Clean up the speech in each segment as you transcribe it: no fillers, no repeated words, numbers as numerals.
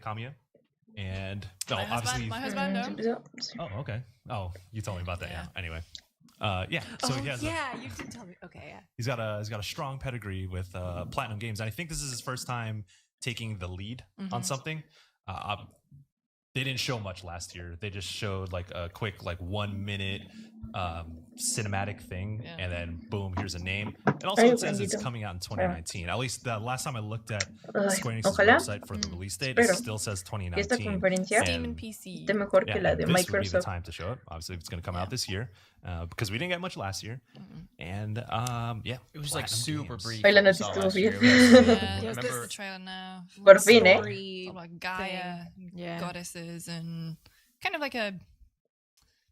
Kamiya. And My husband, no. Oh, okay. Oh, you told me about that. Yeah. Anyway, So he has. You did tell me. Okay, yeah. He's got a strong pedigree with Platinum Games, and I think this is his first time taking the lead on something. They didn't show much last year. They just showed like a quick 1 minute cinematic thing, and then boom, here's a name. And also it says it's coming out in 2019. At least the last time I looked at Square Enix's website for the release date, it still says 2019. Esta conferencia Steam and PC. esté mejor que la de this would be the Microsoft. time to show it. Obviously, it's going to come out this year because we didn't get much last year. And it was like super brief. Hoy la noche estuvo bien. Here's the trailer now. Por fin, Like Gaia, goddesses, and kind of like a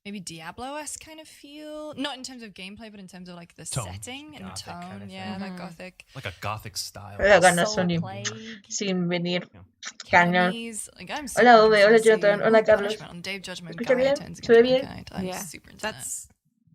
maybe Diablo-esque kind of feel. Not in terms of gameplay, but in terms of like the setting and Gothic tone. kind of That gothic. like a gothic style. Voy a ganar Soul Sony Plague. sin venir. Cañón. Like, I'm Hola, super Ove. Hola, interested to Jonathan. see Hola, Carlos. Punishment on Dave Judgment. ¿Escucha Gaia bien? turns ¿Se ve against bien? mankind. I'm Yeah. super into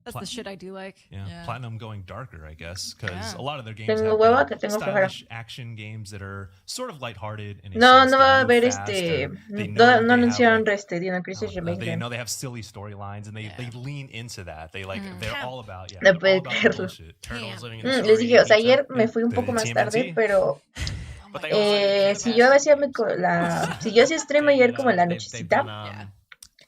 That's the shit I do like. Platinum going darker, I guess, because a lot of their games Tengo have hueva been que tengo flojera. stylish action games that are sort of lighthearted. In a No, sense. no They va a move haber fast, este. or they know No, that no they have, anunciaron like, este Dino Crisis they Remake. know they have silly storylines, and they lean into that. They they're all about No they're puede all about the creerlo. bullshit. Turtles living in the Les dije, o sea, story, ayer me fui un poco más TMNT. tarde, pero But they also si yo hacía si yo hacía stream ayer como en la they've nochecita, done,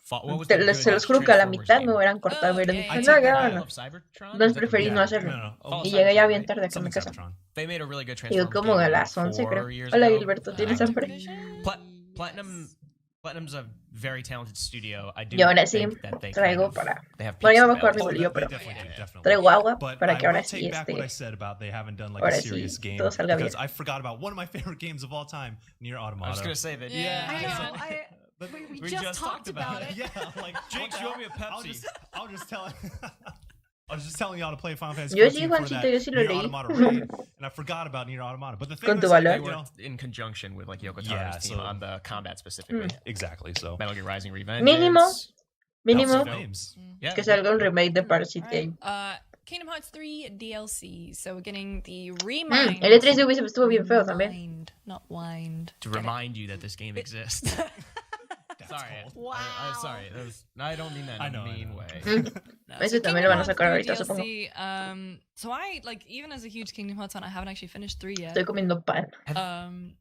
what was se los juro que a la mitad me hubieran cortado, me hubieran Oh, dicho, yeah, no, yeah. ya I no. Love Cybertron? Entonces Is that preferí the- no hacerlo. No. Y llegué ya bien tarde acá a mi Something casa. Cybertron. They made a really good Digo, Transformers como game a like las 11, 4 creo. years Hola, ago. Gilberto, ¿tienes hambre? Platinum's a very talented studio. I do Y ahora sí, think that they traigo kind of- para... they have Bueno, ya peaks me acuerdo available. mi bolillo, pero Definitely. traigo agua But para I que ahora will sí take back what I said about they haven't done like ahora a sí, serious game todo salga bien. because I forgot about one of my favorite games of all time, Nier Automata. I was gonna say that. I Yeah. know. But We just talked about it. Yeah, I'm like Jake, okay, you owe me a I'll Pepsi. just tell I was just telling y'all to play Final Fantasy Yo 14 sí, for Juancito, that yo sí lo Nier leí. Automata raid, and I forgot about Nier Automata. But the thing Con tu is, like, valor. They you know, worked in conjunction with like Yoko Yeah, Taro's team so- on the combat specifically. exactly. So Metal Gear Rising Revenge. Mínimo House of Flames. Yeah. que salga un remake de Parasite Game. Kingdom Hearts 3 DLC. So we're getting the remind. El E3 de Ubisoft estuvo bien feo también. Remind, not wind. To remind you that this game exists. Sorry. Wow. I'm sorry. I don't mean that in a mean way. Ese también lo van a sacar ahorita, supongo. So I even as a huge Kingdom Hearts fan, I haven't actually finished 3 yet. Estoy comiendo pan.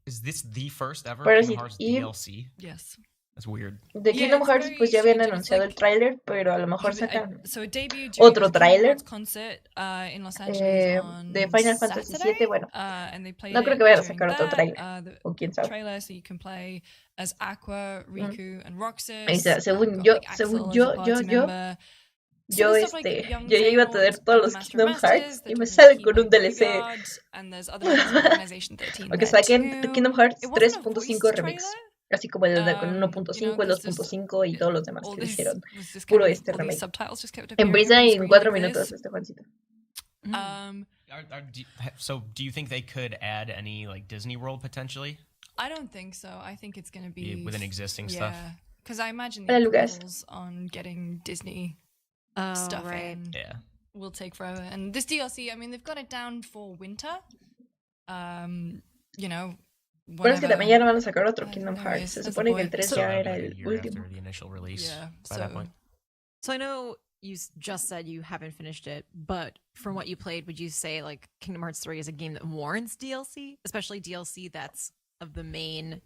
Is this the first ever Parasite Kingdom Hearts Eve. DLC? Yes. That's weird. De Yeah, Kingdom it's Hearts very pues ya habían strange, it's anunciado like- el tráiler, pero a lo mejor sacan So it debuted Otro during the Kingdom tráiler. Hearts concert in Los Angeles on de Final Fantasy Saturday, VII, bueno. and they played No creo it que vayan a during sacar otro that, tráiler, the o quién sabe. trailer, so you can play as Aqua, Riku, and Roxas. Ahí está, según got, yo, like, Axel según as yo, a party member. yo there's stuff like Young yo ya iba a tener Fables, todos los Master Kingdom Masters, Hearts they're y me doing salen Key con un by DLC. Bodyguard, and there's other ones like Organization 13 Porque there saquen too. Kingdom Hearts It wasn't a 3.5 voiced remix. trailer. Así como el de con You 1.5, know, el 2.5 y todos los demás All que this hicieron. was just Puro kind of, este all these remake. subtitles just kept En appearing brisa on y screen en 4 like minutos this. este Juancito. So do you think they could add any like Disney World potentially I don't think so. I think it's going to be within existing stuff? Yeah, because I imagine the Hola, Lucas. approvals on getting Disney Oh, stuff right. in Yeah. will take forever. And this DLC, I mean, they've got it down for winter. You know, Bueno, es que también ya no van a sacar otro Ay, Kingdom no, Hearts. es- Se es the supone que point. el 3 So ya that'd be era like a el year último. after the initial release. Yeah, By that so- point. So I know you just said you haven't finished it, but from what you played, would you say like Kingdom Hearts 3 is a game that warrants DLC, especially DLC that's of the main?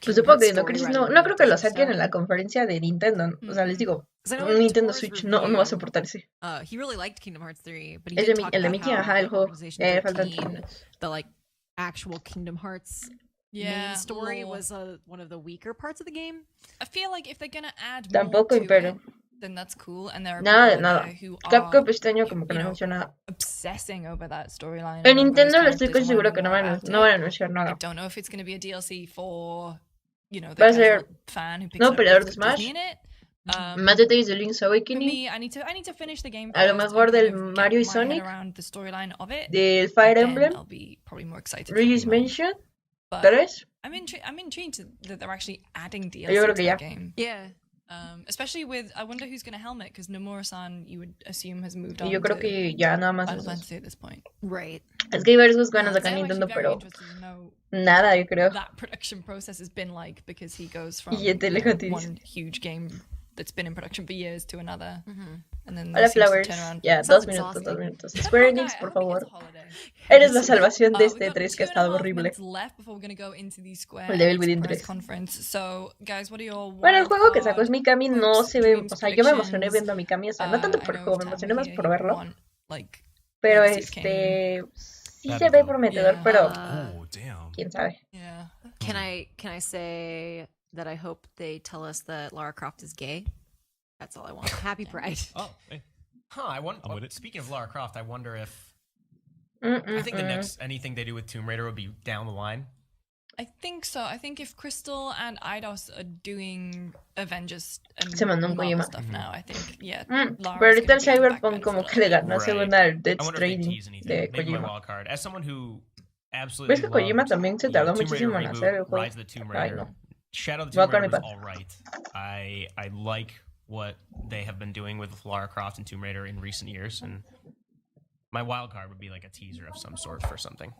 Pues supongo que Kingdom no, Hearts Chris, story no, rather no than creo que lo different saquen en stuff? la conferencia de Nintendo. O sea, les digo, 'Cause I know un in Nintendo Tor's Switch no va a review, soportar ese. He really liked Kingdom Hearts 3, but he El did de, talk el de about Mickey, how, ajá, el like, juego. Organization Faltan 13, the like actual Kingdom Hearts yeah, main story lore. was one of the weaker parts of the game. I feel like if they're gonna add Tampoco more to impero. it, then that's cool. And there are Nada de people out nada. there who Capcom are este año como que you no know, anunció nada. obsessing over that storyline. En and over Nintendo those lo estoy characters casi and seguro wanting que no more van a, about no it. van a anunciar I nada. don't know if it's going to be a DLC for, you know, the Va a ser- casual fan who picks no it up peleador because de it's Disney Smash. in it. Más detalles de Link's For Awakening, me, I need to finish the game. A lo first mejor and kind del of get Mario y my head Sonic, around the storyline of it. del Fire Then Emblem, I'll be probably more excited. for Luigi's Pokemon. Mansion, But 3. I'm intrigued that they're actually adding DLC Yo creo to que the ya. game. Yeah, Especially with, I wonder who's going to helmet, because Nomura-san, you would assume, has moved on. Y yo creo que ya nada más Final esos. Fantasy at this point. Right. Es que hay varios juegos que van a So sacar I'm Nintendo, actually very pero interested to know nada, yo creo. that production process has been like, because he goes from Y te deja ti. one huge game that's been in production for years to another. And then Hola, there seems to Flowers. turn around. Ya, Sounds 2 minutos, exhausting. 2 minutos. Square Enix, Okay, por I hope he favor. gets a holiday. Eres la salvación de We've este got 3 que ha 2.5 estado horrible. minutes left before we're going to go into the Square El Devil Enix Within press 3. conference. So, guys, what are your Bueno, el juego que wildcard sacó es Mikami no hopes, se ve, dreams, o sea, yo me emocioné predictions? viendo a Mikami, o sea, no tanto por el I know juego, me Tam emocioné más here, por he verlo, want, like, pero Legacy of sí That'd se be ve cool. prometedor, Yeah. pero Oh, damn. quién sabe. Yeah. Can I say that I hope they tell us that Lara Croft is gay? That's all I want. Happy Pride. Oh, hey. Huh, I wonder. I'm with it. Speaking of Lara Croft, I wonder if I think the next anything they do with Tomb Raider would be down the line. I think so. I think if Crystal and Eidos are doing Avengers and Se mandó un Marvel Kojima. stuff now, I think, yeah. Pero Lara's ahorita el gonna be on the back Cyberpunk burner como for que le ganó Right. según al I Death wonder if they Stranding tease anything. de Maybe my Kojima. wild card. As someone who Pero absolutely es que Kojima loved, también se you know, tardó Tomb Raider muchísimo en reboot, hacer el juego. Rise of the Tomb Ay, Raider. no. Shadow of the Voy a Tomb con Raider mi was paz. all right. I like what they have been doing with Lara Croft and Tomb Raider in recent years, and my wild card would be like a teaser of some sort for something.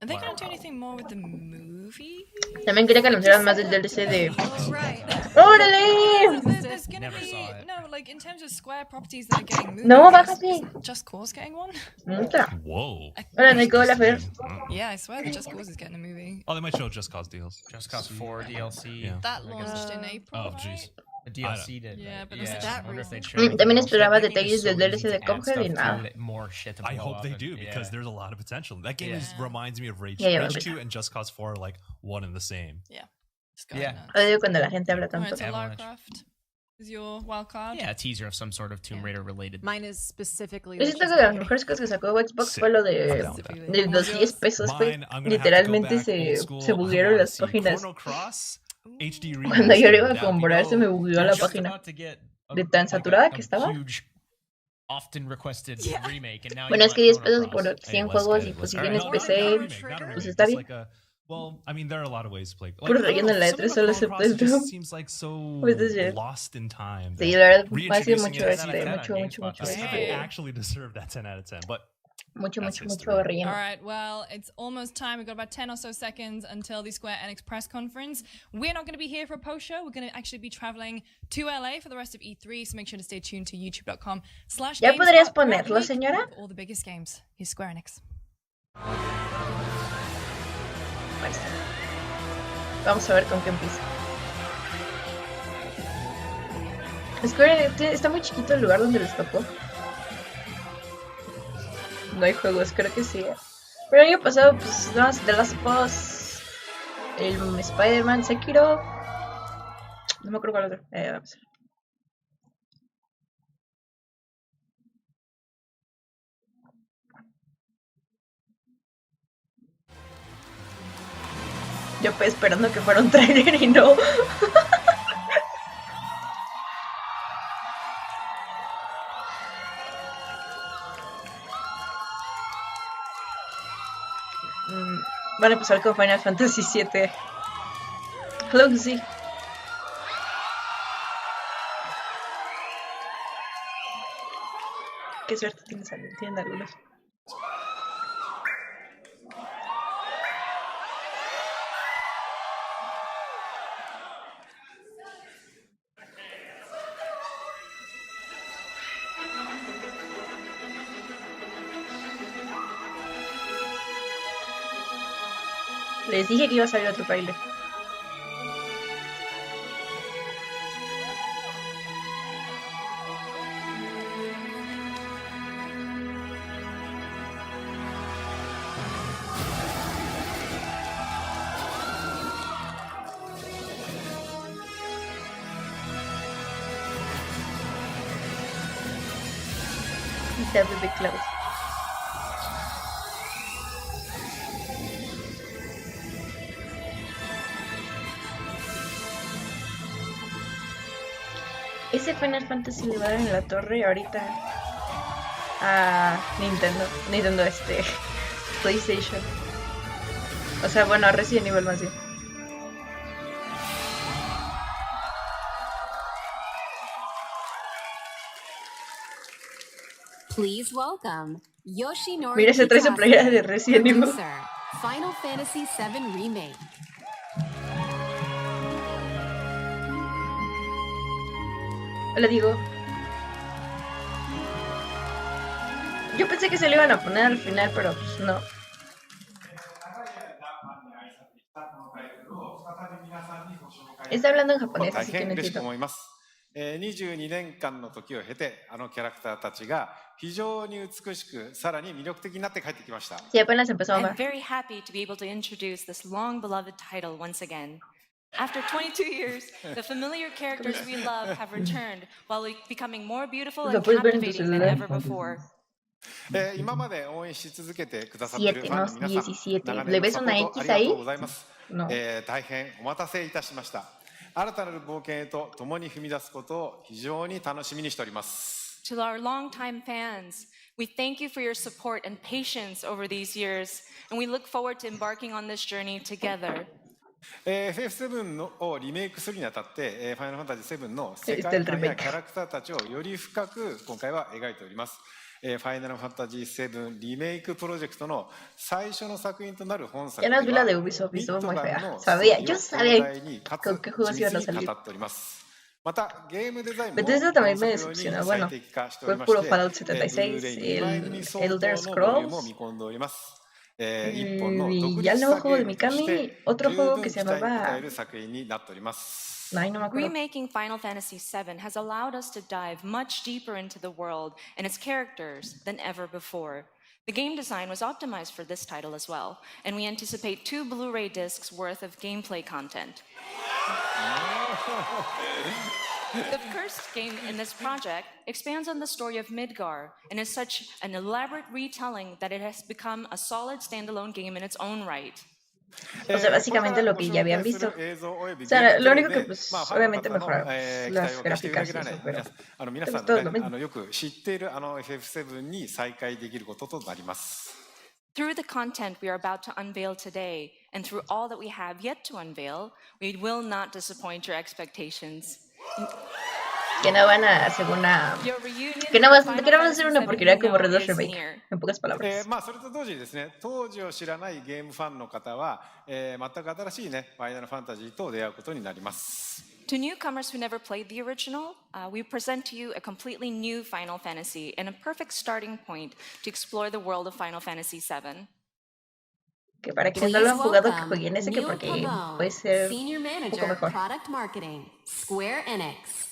Are they going to do anything more with the movie? También quería que anunciaran más del DLC de... Oh, right. ¡Órale! There's going to Never be saw it. no, like in terms of Square properties that are getting movies. No, is bájate. Just Cause getting one? Mucha. Whoa. Hola, Nico, hola, Fer. Yeah, I swear that Just Cause is getting a movie. Oh, they might show Just Cause deals. Just Cause 4 DLC. Yeah. That launched in April. Oh, right? jeez. The DLC did. Yeah, right? but was it I that wonder if real? they'd show anything También else. esperaba That game detalles is so del DLC easy de to add Cuphead y stuff nada. to it, more shit to I blow hope up they and- do because yeah. there's a lot of potential. That game Yeah. reminds me of Rage. Yeah, Rage yeah. 2 and Just Cause 4 are like one and the same. It's going Yeah. nuts. Odio cuando la gente habla Alright, tanto. so Lara Avalanche. Croft is your wild card? Yeah, a teaser of some sort of Tomb Yeah. Raider related. Mine is specifically. Yo that siento she's que de las gay. mejores cosas que sacó Xbox Sí. fue lo de Specifically. los What was 10 yours? pesos, fue Mine, I'm gonna have to go literalmente back old se school. buguearon I las wanna see páginas. Chrono Cross HD Cuando yo lo iba a remastered. That would be comprar se me bugueó la Just página. about to get a- De tan like a- saturada a que estaba. huge, often requested remake, and now Bueno, you es que want 10 pesos Chrono por Cross. 100 let's juegos get y it, pues si let's tienes get it. PC, Not a remake, not a remake, pues está just bien. like a- well, I mean, there are a lot of ways to play. Puro I don't relleno know, en la something E3 about solo Chrono Cross acepté just esto. seems like so Pues es cierto. lost in time. Sí, that la verdad, va a ser reintroducing mucho, it as mucho, something mucho, mucho, doesn't Hey. actually deserve that 10 out of 10. But mucho, That's mucho, history. mucho relleno. All right, well, it's almost time. We've got about 10 or so seconds until the Square Enix press conference. We're not going to be here for a post show. We're going to actually be traveling to LA for the rest of E3, so make sure to stay tuned to youtube.com/GameSpot. ¿Ya podrías throughout the ponerlo, week señora? with all the biggest games. Here's Square Enix. Ahí está. Vamos a ver con qué empieza. Square Enix está muy chiquito el lugar donde les tocó. No hay juegos, creo que sí. Pero el año pasado, pues, nada más The Last of Us, el Spider-Man, Sekiro. No me acuerdo cuál otro. Vamos a ver. Yo pues esperando que fuera un trailer y no. Van a empezar con Final Fantasy VII. Claro que sí. Qué suerte tienen algunos. Les dije que iba a salir otro trailer. Have the big cloud. Ese Final Fantasy le va a dar en la torre ahorita a Nintendo PlayStation. O sea, bueno, a Resident Evil más bien. Please welcome Yoshinori Mira, se trae su playera de Resident Evil. producer, Final Fantasy VII Remake. Hola, digo. Yo pensé que se lo iban a poner al final, pero pues no. Está hablando en japonés, así que 大 no 変嬉しく entiendo. 思います。22年間の時を経て、あのキャラクターたちが非常に美しく、さらに魅力的になって帰ってきました。Sí, apenas empezó a I'm amar. very happy to be able to introduce this long-beloved title once again. After 22 years, the familiar characters we love have returned while becoming more beautiful and Lo puedes ver en tu captivating than celular. ever before. 今まで応援し続けてくださっているファンの皆さん、 17. 長 ¿Le 年の ves サポ una ート X ありが ahí? とうございます。 No. 大変お待たせいたしました。新たなる冒険へと共に踏み出すことを非常に楽しみにしております。To our longtime fans, we thank you for your support and patience over these years, and we look forward to embarking on this journey together. FF7 をリメイクするにあたって、ファイナルファンタジー7の世界観やキャラクターたちをより深く今回は描いております。ファイナルファンタジー7リメイクプロジェクトの最初の作品となる本作 Ya では no vi la de Ubisoft, ミッ estuvo ド muy ガン fea. の Sabía, ス yo トーリーを sabía 壮大にかつ con qué juegos 緻 iban a 密に salir. 語っております。またゲームデザインも Bethesda también me 本作用に decepcionó. 最 Bueno, 適化してお fue りま puro して、 Fallout ブルー 76, レイ2枚 el 組相当 Elder のボリュームを Scrolls 見込んでおります。一本の y 独 ya el 立 nuevo 作 juego de ゲームとし Mikami, て otro 十 juego 分 que 期 se 待に応 llamaba... える作品になっております。 Ay, no me acuerdo. Remaking Final Fantasy VII has allowed us to dive much deeper into the world and its characters than ever before. The game design was optimized for this title as well, and we anticipate 2 Blu-ray discs worth of gameplay content. The first game in this project expands on the story of Midgar and is such an elaborate retelling that it has become a solid standalone game in its own right. O sea, básicamente lo que ya habían visto. O sea, lo único que, pues, obviamente mejoraron las gráficas y eso, pero 皆さん todo lo ね、 mismo. よく知っているFF7 に再開できることとなります。 Through the content we are about to unveil today, and through all that we have yet to unveil, we will not disappoint your expectations. Que no van a hacer una... Your reunion Que no with van Final a hacer una Fantasy porquería como VII Red Dead is Remake, near. en pocas palabras. それと同時にですね、当時を知らないゲームファンの方は、全く新しいね、ファイナルファンタジーと出会うことになります。 To newcomers who never played the original, we present to you a completely new Final Fantasy and a perfect starting point to explore the world of Final Fantasy VII. Que para quienes no lo han jugado, que jueguen ese, que porque puede ser Senior un poco Manager, mejor. Product Marketing, Square Enix.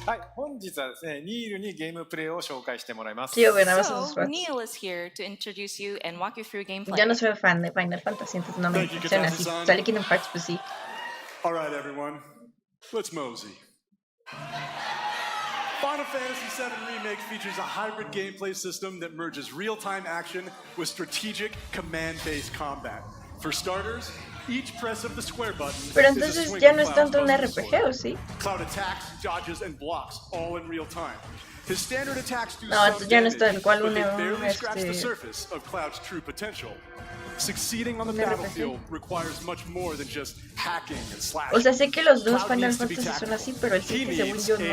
はい、本日はですね、ニールにゲームプレイを紹介してもらいます。 Sí, obvio, nada más esos So, fans. Neil is here to introduce you and walk you through gameplay. Yo no soy fan de Final Fantasy, entonces no me Thank you, funciona así. Katase-san. Sale Kingdom Hearts, pues sí. All right, everyone, let's mosey. Final Fantasy VII Remake features a hybrid gameplay system that merges real-time action with strategic command-based combat. For starters, each press of the square button Pero is a entonces swing ya of no es Cloud's tanto un button RPG, sword. ¿o sí? Cloud attacks, dodges, and blocks all in real time. His standard attacks do No, some entonces ya no es damage, tal cual but they un, barely scratch the este, surface of Cloud's true potential. Succeeding on the un RPG. battlefield requires much more than just hacking and slashing. O sea, sé que los dos Cloud Final needs to be Fantasy son tactical. así, pero el He 7 según needs yo no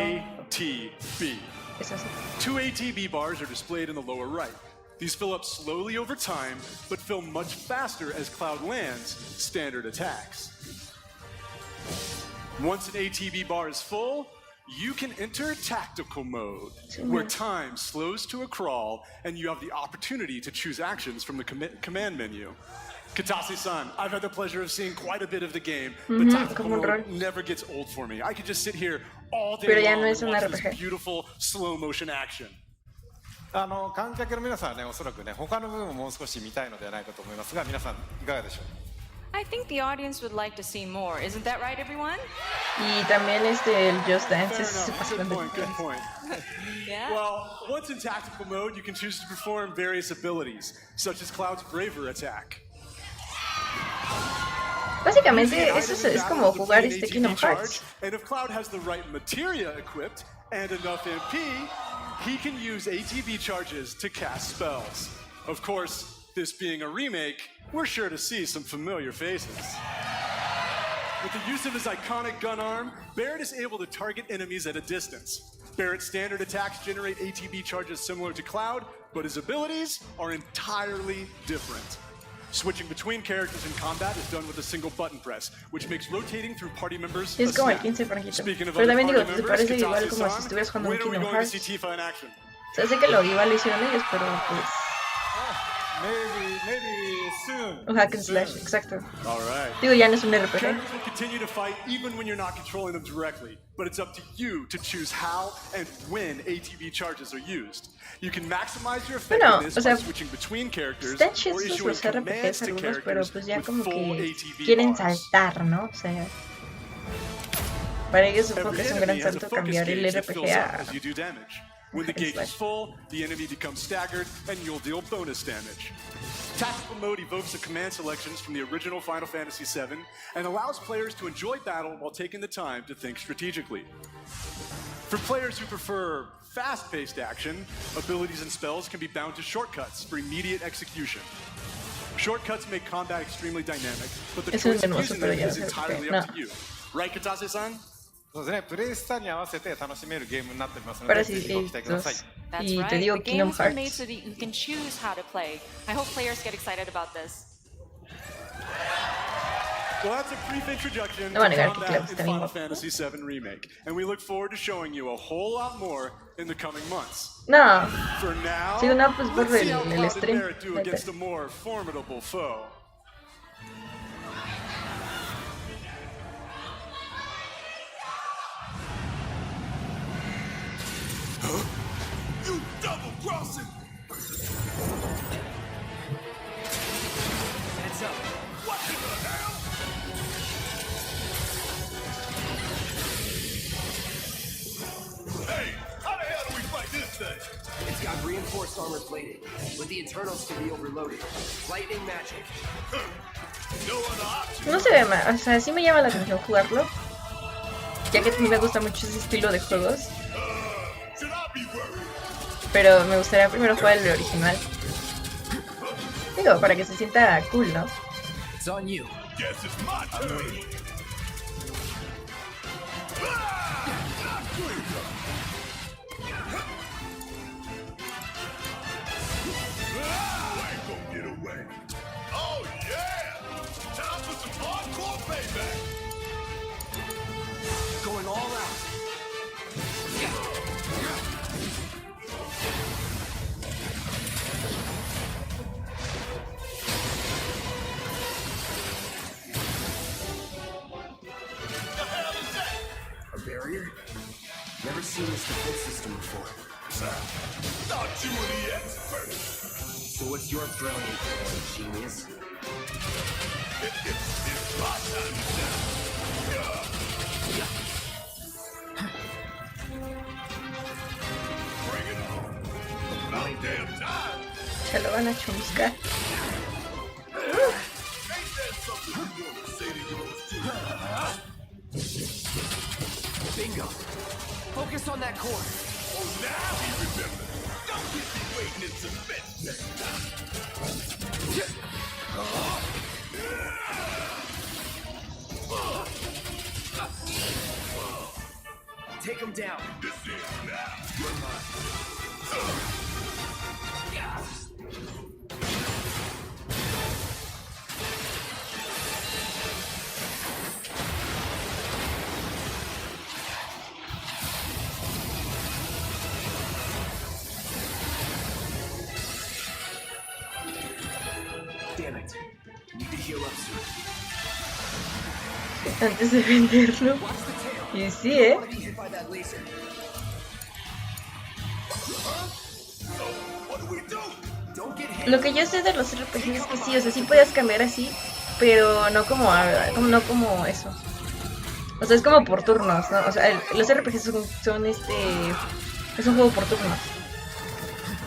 ATB. es así. 2 ATB bars are displayed in the lower right. These fill up slowly over time, but fill much faster as Cloud lands standard attacks. Once an ATB bar is full, you can enter tactical mode, where time slows to a crawl and you have the opportunity to choose actions from the command menu. Katase-san, I've had the pleasure of seeing quite a bit of the game, but tactical como un rol. mode never gets old for me. I could just sit here all day Pero ya long no and es un watch this RPG. beautiful slow motion action. 観客の皆さんはね、おそらくね、他の部分をもう少し見たいのではないかと思いますが、皆さんいかがでしょう。 I think the audience would like to see more. Isn't that right, everyone? Y también el Just Dance Fair es enough. súper Good grande. point, good point. Yeah. Well, once in tactical mode, you can choose to perform various abilities, such as Cloud's Braver attack. Básicamente, Using an eso item in es battle como to jugar deploy an ATB Kingdom charge, Hearts. and if Cloud has the right materia equipped and enough MP, he can use ATB charges to cast spells. Of course, this being a remake, we're sure to see some familiar faces. With the use of his iconic gun arm, Barrett is able to target enemies at a distance. Barrett's standard attacks generate ATB charges similar to Cloud, but his abilities are entirely different. Switching between characters in combat is done with a single button press, which makes rotating through party members a Es como el snap. 15 franquito. Speaking of Pero other también party digo, se members, parece igual como si Kitase-san, estuvieras jugando un when are we Kingdom going to see Hearts. Tifa in action? O sea, sé que lo igual lo hicieron ellos, pero pues... Maybe soon. O hack and slash, exacto. All right. Digo, ya no es un RPG. Characters will continue to fight even when you're not controlling them directly, but it's up to you to choose how and when ATB charges are used. You can maximize your effectiveness o sea, by switching between characters Están or chidos issuing los RPGs commands to algunos, pero characters pues ya with como full que ATB quieren bars. saltar, ¿no? O sea, para ellos supongo que Every es un gran enemy has a salto focus cambiar el gauge that RPG fills up a... as you do damage. When the hack and gauge is slash. full, the enemy becomes staggered, and you'll deal bonus damage. Tactical mode evokes the command selections from the original Final Fantasy VII and allows players to enjoy battle while taking the time to think strategically. For players who prefer fast-paced action, abilities and spells can be bound to shortcuts for immediate execution. Shortcuts make combat extremely dynamic, but the Es un choice of hermoso, using pero them ya is no sé por entirely qué. up to you. Right, Kitase-san? そうですね、プレイスタイルに合わせて楽しめるゲームになっておりますの Para で、ぜ si ひご期待ください。 That's Y te right. digo The Kingdom games were made Hearts. so that you can choose how to play. I hope players get excited about this. Well, that's a brief introduction No van a to negar que combat Cloud in está Final bien. Fantasy VII Remake, and we look forward to showing you a whole lot more in the coming months. No, For now, Sí, no, pues, let's por see how el Cloud and stream. Barrett do against a more formidable foe. You double crossing! Heads up. What in the hell? Hey, how the hell do we fight this thing? It's got reinforced armor plating, but the internals can be overloaded. Lightning magic. No other option. no se ve mal. O sea, sí me llama la atención jugarlo. Ya que a mí me gusta mucho ese estilo de juegos. Should I be worried? Pero me gustaría primero jugar el original. Digo, para que se sienta cool, ¿no? It's on you. Guess it's my turn. I ain't gonna get away. Oh yeah! Time for some hardcore payback. Going all out. The hell is that? A barrier? Never seen this defense system before. Thought you were the expert. So what's your brilliant plan, genius? It's my time to shine. Bring it on. About damn time. Se lo van a chuscar. Ain't that something you want to say to yours too? Bingo. Focus on that core. Oh, now he remembers. Don't keep me waiting in suspense next time. Take him down. This is now. You're mine. Damn it. Need to heal up soon. Antes de venderlo. Watch the tail. Y sí, ¿eh? Want to be hit by that laser. So, what do we do? Don't get hit. Lo que yo sé de los RPGs es que sí, o sea, sí puedes cambiar así, pero no como, no como eso. O sea, es como por turnos, ¿no? O sea, los RPGs son es un juego por turnos.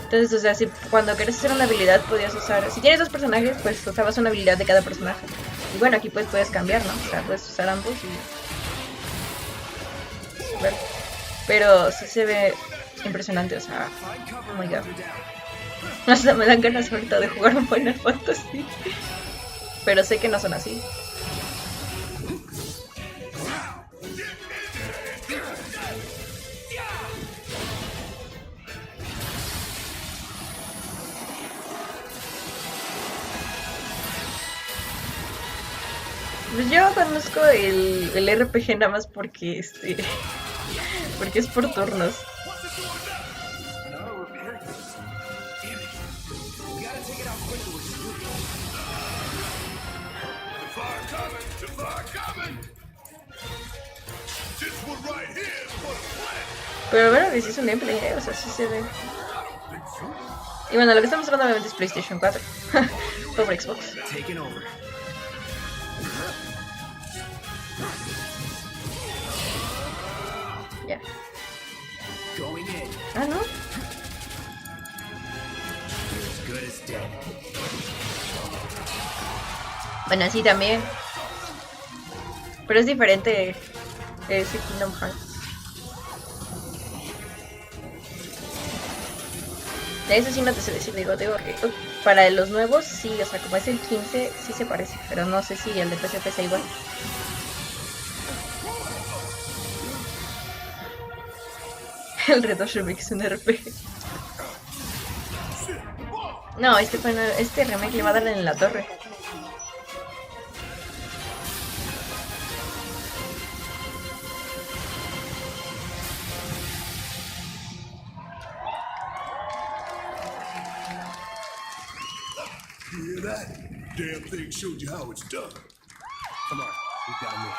Entonces, o sea, si cuando quieres hacer una habilidad podías usar, si tienes dos personajes, pues usabas una habilidad de cada personaje. Y bueno, aquí pues puedes cambiar, ¿no? O sea, puedes usar ambos y... Bueno, pero sí se ve impresionante, o sea, oh my god. O sea, me dan ganas ahorita de jugar un Final Fantasy. Pero sé que no son así. Pues yo conozco el RPG nada más porque porque es por turnos. Pero bueno, que sí es un gameplay, o sea, sí se ve. Y bueno, lo que estamos hablando obviamente es PlayStation 4. Sobre Xbox. Ya. Ah, ¿no? Bueno, sí, también. Pero es diferente ese Kingdom Hearts. De eso sí no te sé decir, digo que para los nuevos sí, o sea, como es el 15 sí se parece, pero no sé si el de PSP sea igual. El Red Dead Remake es un RPG. No, este remake le va a dar en la torre. You hear that? Damn thing showed you how it's done. Come on, we got me.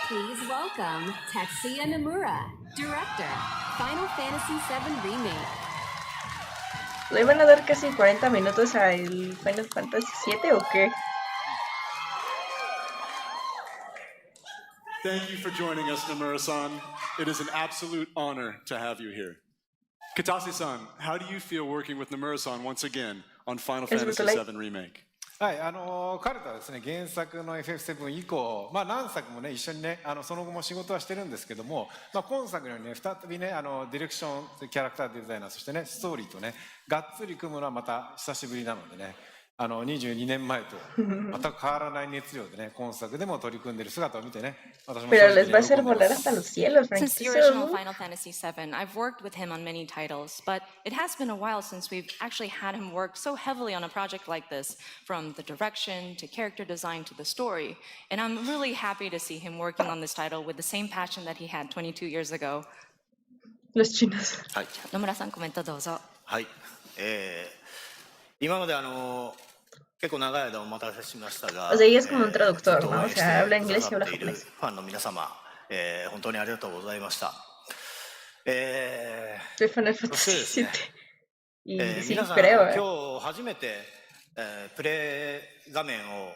Please welcome Tetsuya Nomura, director, Final Fantasy VII Remake. ¿Le van a dar casi 40 minutos al Final Fantasy VII o qué? Thank you for joining us, Nomura-san. It is an absolute honor to have you here. Katase-san, how do you feel working with Nomura-san once again on Final Fantasy VII Remake? はい、彼とはですね、原作の FF7 以降、何作もね、一緒にね、その後も仕事はしてるんですけども、今作のようにね、再びね、ディレクション、キャラクターデザイナー、そしてね、ストーリーとね、がっつり組むのはまた久しぶりなのでね、22年前と全く変わらない熱量でね、今作でも取り組んでいる姿を見てね、私も Pero les va a hacer volar hasta los cielos, Frank. Since the original Final Fantasy VII, I've worked with him on many titles, but it has been a while since we've actually had him work so heavily on a project like this, from the direction to character design to the story. And I'm really happy to see him working on this title with the same passion that he had 22 years ago. Los chinos. はい。野村さん、コメントどうぞ。はい。今まで結構長い間お待たせしましたが、O sea, ella es como un traductor, ¿no? O sea, habla inglés y habla japonés. ファンの皆様、本当にありがとうございました。De Final Fantasy VII. Y sí, 皆さん、 creo, 今日初めて、プレイ画面を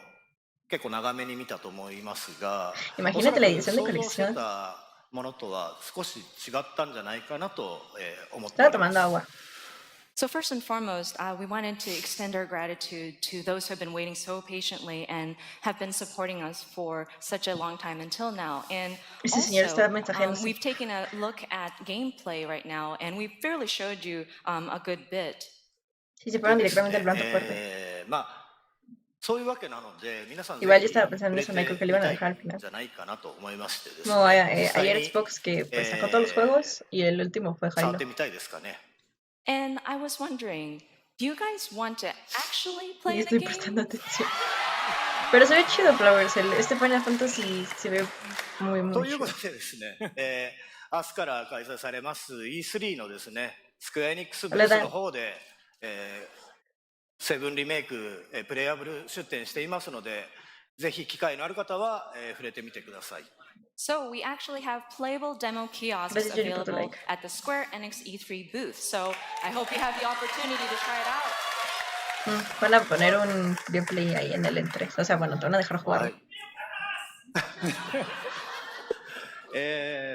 結構長めに見たと思いますが、 Imagínate la edición de 想像して colección. たものとは少し違ったんじゃないかなと思って Estaba おります。 tomando agua. So first and foremost, we wanted to extend our gratitude to those who have been waiting so patiently and have been supporting us for such a long time until now. And Ese señor está also, mensajeándose. we've taken a look at gameplay right now, and we've fairly showed you a good bit. Sí, se fueron directamente al blanco fuerte. そういうわけなので、皆さん Igual yo estaba pensando en eso, no creo que lo iban a dejar al final. じゃないかなと思いましてですね。 No, ayer Xbox que pues, sacó todos los juegos y el último fue 触 Halo. ってみたいですかね。 And I was wondering, do you guys want to actually Y play the estoy game? prestando atención. Pero se ve chido, Flowers. Este Final Fantasy se ve muy, と muy いうこ chido. とでですね、明日から開催されます E3 のですね、スクエアエニックスブースの方で、セブンリメイク、プレイアブル出展していますので、ぜひ機会のある方は、触れてみてください。 So we actually have playable demo kiosks But it's really good to available like. at the Square Enix E3 booth. So I hope you have the opportunity to try it out. Van a poner un gameplay ahí en el E3. O sea, bueno, te van a dejar は jugar. い。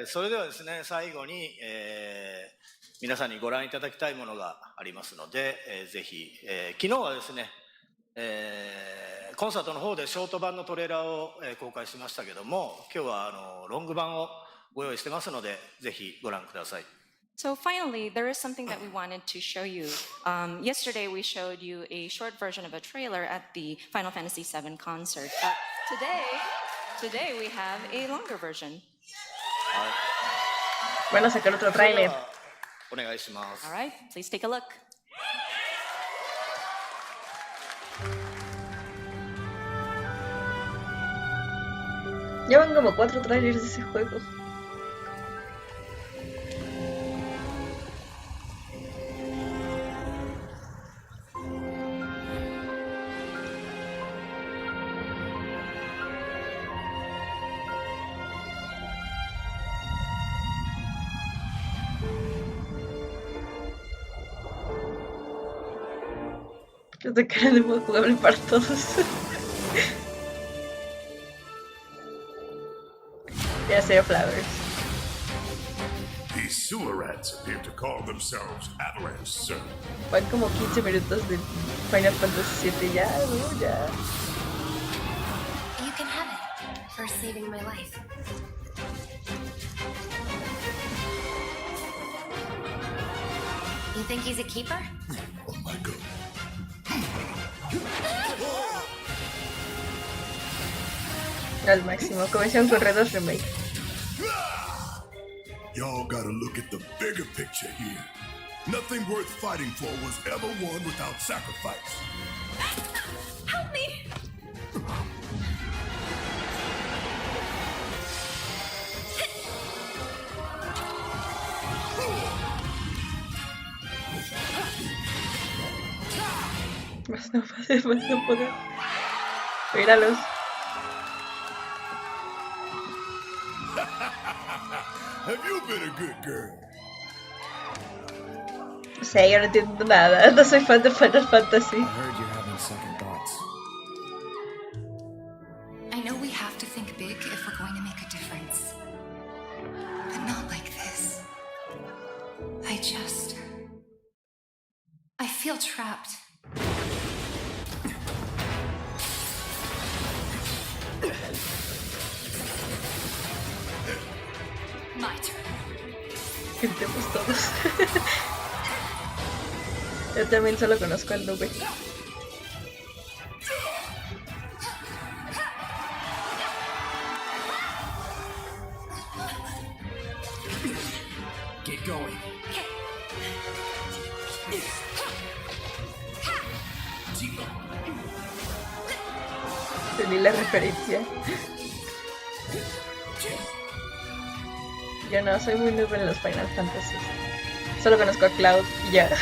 それではですね、最後に、皆さんにご覧いただきたいものがありますので、ぜひ、昨日はですね、コンサートの方でショート版のトレーラーを、公開しましたけども、今日はロング版をご用意してますので、ぜひご覧ください。 So finally, there is something that we wanted to show you. Yesterday, we showed you a short version of a trailer at the Final Fantasy VII concert. But today we have a longer version. Van a sacar otro tráiler. お願いします。 All right, please take a look. Llevan como 4 trailers de ese juego. Esta cara de modo jugable para todos. Ya sé, flowers. These sewer rats appear to call themselves Avalanche, sir. Van como 15 minutos de Final Fantasy VII. Ya, no, ya. You can have it for saving my life. You think he's a keeper? Oh my god. Al máximo, como hicieron con Red 2 Remake. Y'all gotta look at the bigger picture here. Nothing worth fighting for was ever won without sacrifice. Help me! Más no poder, más no poder. Míralos. Have you been a good girl? O sea, yo no entiendo nada. No soy fan de Final Fantasy. I heard you're having second thoughts. I know we have to think big if we're going to make a difference. But not like this. I feel trapped. My turn. Gritemos todos. Yo también solo conozco al nube. Get going. Entendí la referencia. Yo no soy muy noob en los Final Fantasy. Solo conozco a Cloud y ya. Got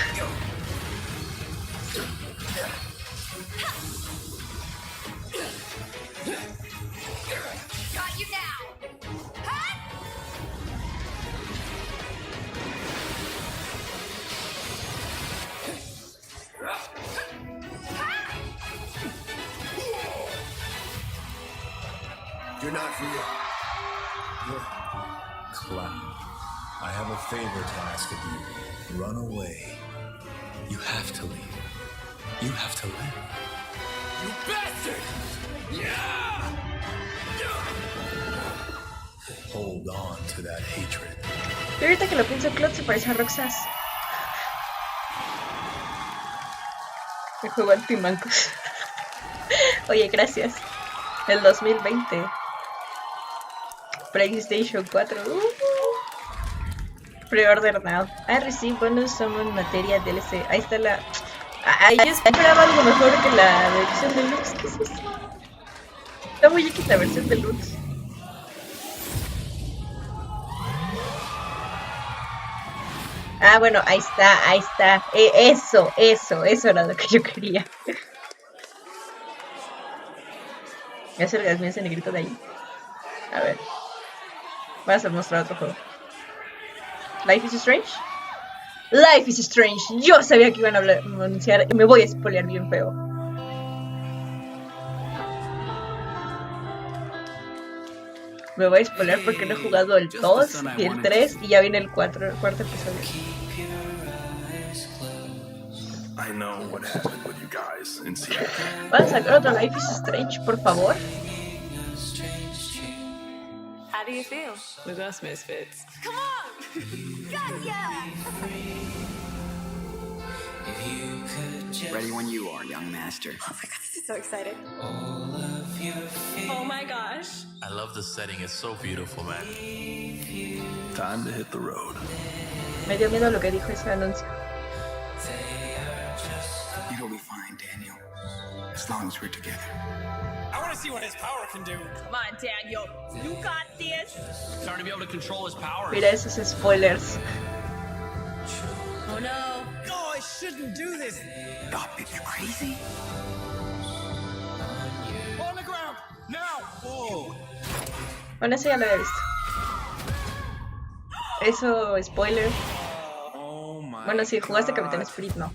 you now. You're not real. You're Cloud, I have a favor to ask of you. Run away. You have to leave. You have to live. You bastard! Yeah! Hold on to that hatred. Y ahorita que lo pienso, Cloud se parece a Roxas. El juego anti-mancos. Oye, gracias. El 2020. PlayStation 4. Pre-order now. I received bonus summon materia DLC. Ahí está la... Ay, yo esperaba algo mejor que la versión deluxe. ¿Qué es eso? Está muy X la versión deluxe. Ah, bueno, ahí está, ahí está. Eso era lo que yo quería. Es el gasmín ese negrito de ahí. A ver. Vas a mostrar otro juego. Life is Strange. Life is Strange. Yo sabía que iban a anunciar y me voy a spoilear bien feo. Me voy a spoilear porque no he jugado el 2 y el 3 y ya viene el 4, el cuarto episodio. I know what happened with you guys in Seattle. ¿Van a sacar otro Life is Strange, por favor? How do you feel? With us misfits. Come on! Gotcha! ready when you are, young master. Oh my god, this is so exciting. Oh my gosh. I love the setting. It's so beautiful, man. Time to hit the road. Me dio miedo lo que dijo ese anuncio. It'll be fine, Daniel. As long as we're together. I want to see what his power can do. Come on, Daniel. You got this. Starting to be able to control his power. Mira esos spoilers. Oh no. Oh, I shouldn't do this. Stop it, you crazy? On the ground. Now. Oh. Bueno, eso ya lo había visto. Eso, spoiler. Bueno, si jugaste Capitán Spirit, no.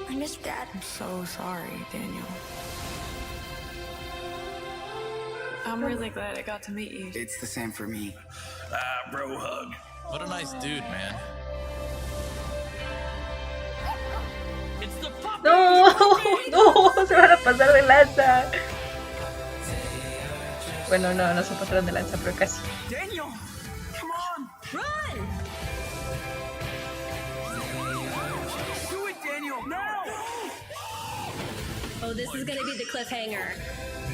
I miss Dad. I'm so sorry, Daniel. I'm really glad I got to meet you. It's the same for me. Bro hug. What a nice dude, man. It's the puppy. No, no, se van a pasar de lanza. Bueno, no se pasaron de lanza, pero casi. Daniel, come on, Run! do it, Daniel. Now. Oh, this is gonna be the cliffhanger.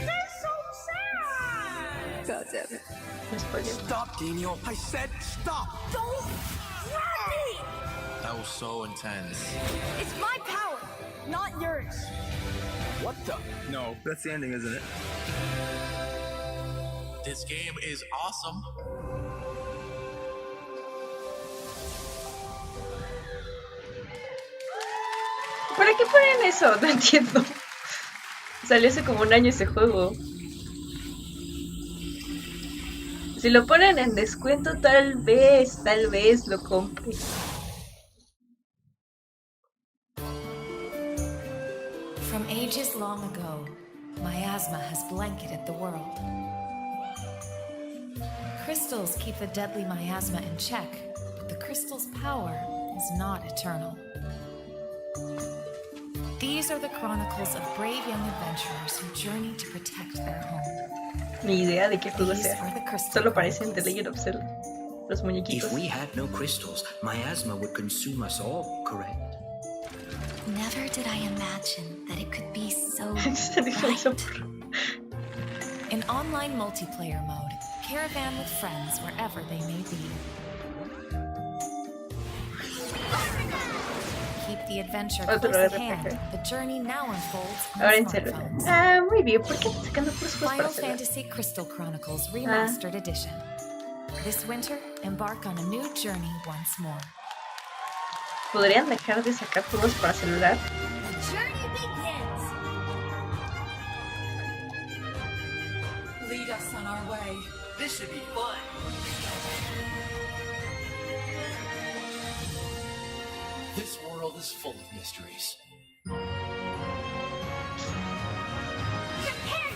They're so sad. God damn it. No spoiler. Stop, Daniel. I said stop. Don't grab me! That was so intense. It's my power, not yours. What the? No, that's the ending, isn't it? This game is awesome. ¿Para qué ponen eso? No entiendo. Salió hace como un año ese juego. Si lo ponen en descuento, tal vez lo compre. From ages long ago, miasma has blanketed the world. Crystals keep the deadly miasma in check, but the crystal's power is not eternal. These are the chronicles of brave young adventurers who journey to protect their home. Ni idea de qué juego sea. Solo parecen The Legend of Zelda. Los muñequitos. If we had no crystals, miasma would consume us all, correct? Never did I imagine that it could be so bright. In online multiplayer mode, caravan with friends wherever they may be. Keep the adventure close at hand. The journey now unfolds on Ahora en serio. smartphones. Ah, muy bien. ¿Por qué estás sacando puros juegos Final para celular? Fantasy Crystal Chronicles Remastered Edition. This winter, embark on a new journey once more. ¿Podrían dejar de sacar juegos para celular? The journey begins. Lead us on our way. This should be fun. This world is full of mysteries. Prepare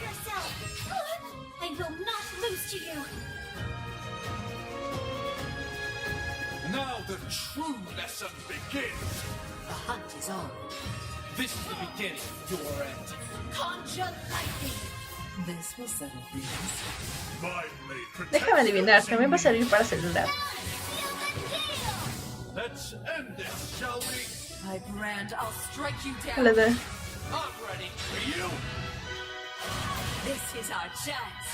yourself. I will not lose to you. Now the true lesson begins. The hunt is on. This is the beginning of your end. Conjure lightning. This will settle things. My blade protects Déjame adivinar, también va a salir para celular. Let's end this, shall we? My brand, I'll strike you down. Hola, de... I'm ready for you. This is our chance.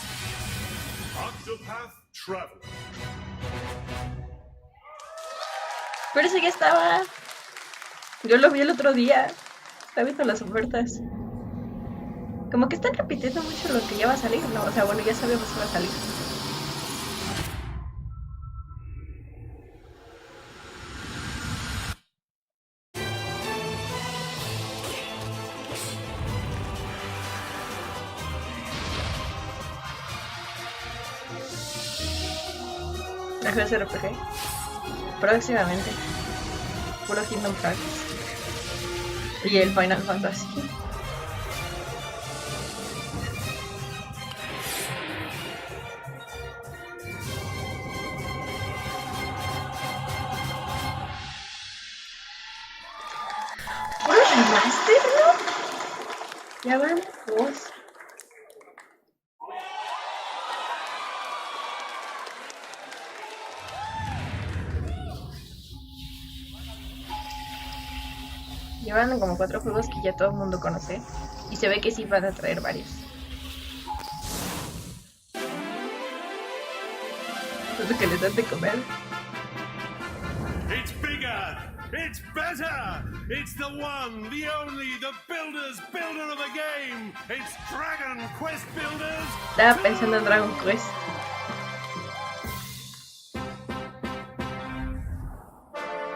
Octopath Traveler. Pero ese ya estaba. Yo lo vi el otro día. Estaba viendo las ofertas. Como que están repitiendo mucho lo que ya va a salir, ¿no? O sea, bueno, ya sabemos que va a salir. ¿Juegos RPG? Próximamente. Puro Kingdom Hearts. Y el Final Fantasy. ¿Puro remaster, no? Ya van dos. Llevan como 4 juegos que ya todo el mundo conoce. Y se ve que sí van a traer varios. Es lo que les dan de comer. It's bigger! It's better! It's the one, the only, the builder of the game! It's Dragon Quest Builders! Estaba pensando en Dragon Quest.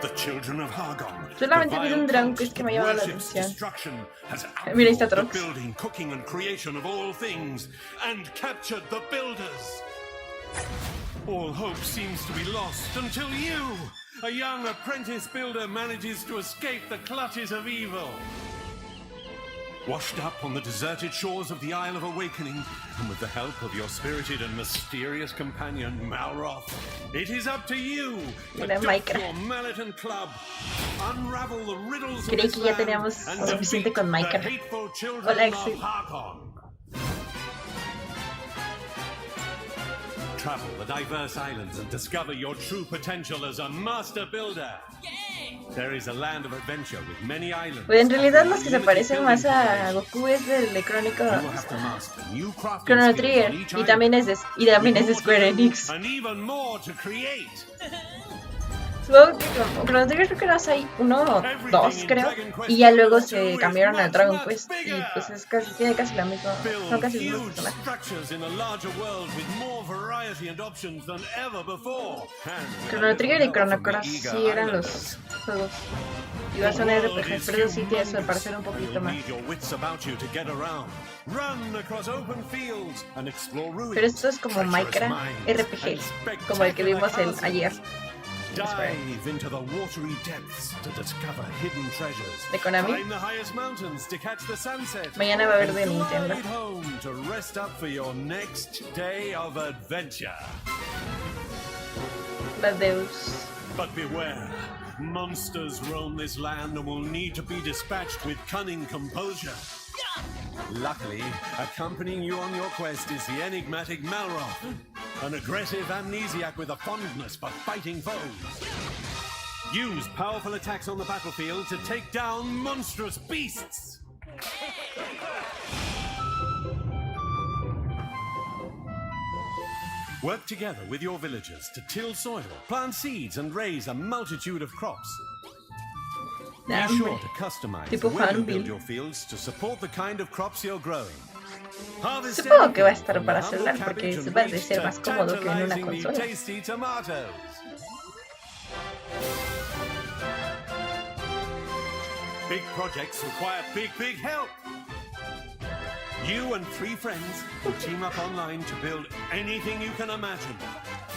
The children of Hargon. Solamente vi un Dragon Quest que me ha llamado la atención. Mira, ahí está Trox. Building, cooking and creation of all things, and captured the builders. All hope seems to be lost until you, a young apprentice builder, manages to escape the clutches of evil. Washed up on the deserted shores of the Isle of Awakening, and with the help of your spirited and mysterious companion, Malroth, it is up to you to duck your mallet and club, unravel the riddles of this land, and defeat the hateful children of Hargon. Travel the diverse islands and discover your true potential as a master builder. There is a land of adventure with many islands. Pues en realidad los que se parecen más a Goku es el de Chrono Trigger y también es de Square Enix. And even more to create. Supongo que como Chrono Trigger creo que era hay 1 o 2 creo y ya luego se cambiaron al Dragon Quest y pues es casi, tiene casi la misma, son casi los mismos personajes. Chrono Trigger y Chrono Cross sí eran los juegos. Igual son RPGs, pero sí tiene eso de parecer un poquito más. Pero esto es como Minecraft RPG, como el que vimos ayer. Dive into the watery depths to discover hidden treasures. De Konami. Climb the highest mountains to catch the sunset. Mañana va a haber de Nintendo. Home to rest up for your next day of adventure. Deus. But beware, monsters roam this land and will need to be dispatched with cunning composure. Luckily, accompanying you on your quest is the enigmatic Malroth, an aggressive amnesiac with a fondness for fighting foes. Use powerful attacks on the battlefield to take down monstrous beasts. Work together with your villagers to till soil, plant seeds, and raise a multitude of crops. Be sure to customize the way you build your fields to support the kind of crops you're growing. Supongo que va a estar para celular porque se va a ser más cómodo que en una consola. Big projects require big help. You and 3 friends will team up online to build anything you can imagine.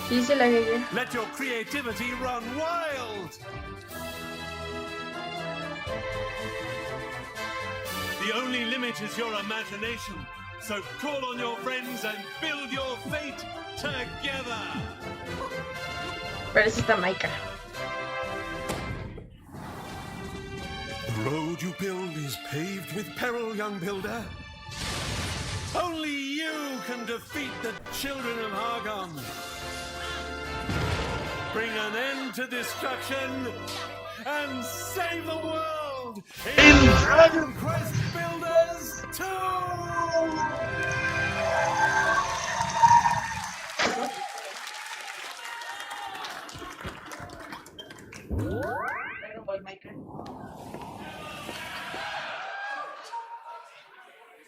Sí, se la agregué. Let your creativity run wild. The only limit is your imagination. So call on your friends and build your fate together. Parece esta Maika. The road you build is paved with peril, young builder. Only you can defeat the children of Hargon. Bring an end to destruction and save the world in Dragon Quest Builders 2!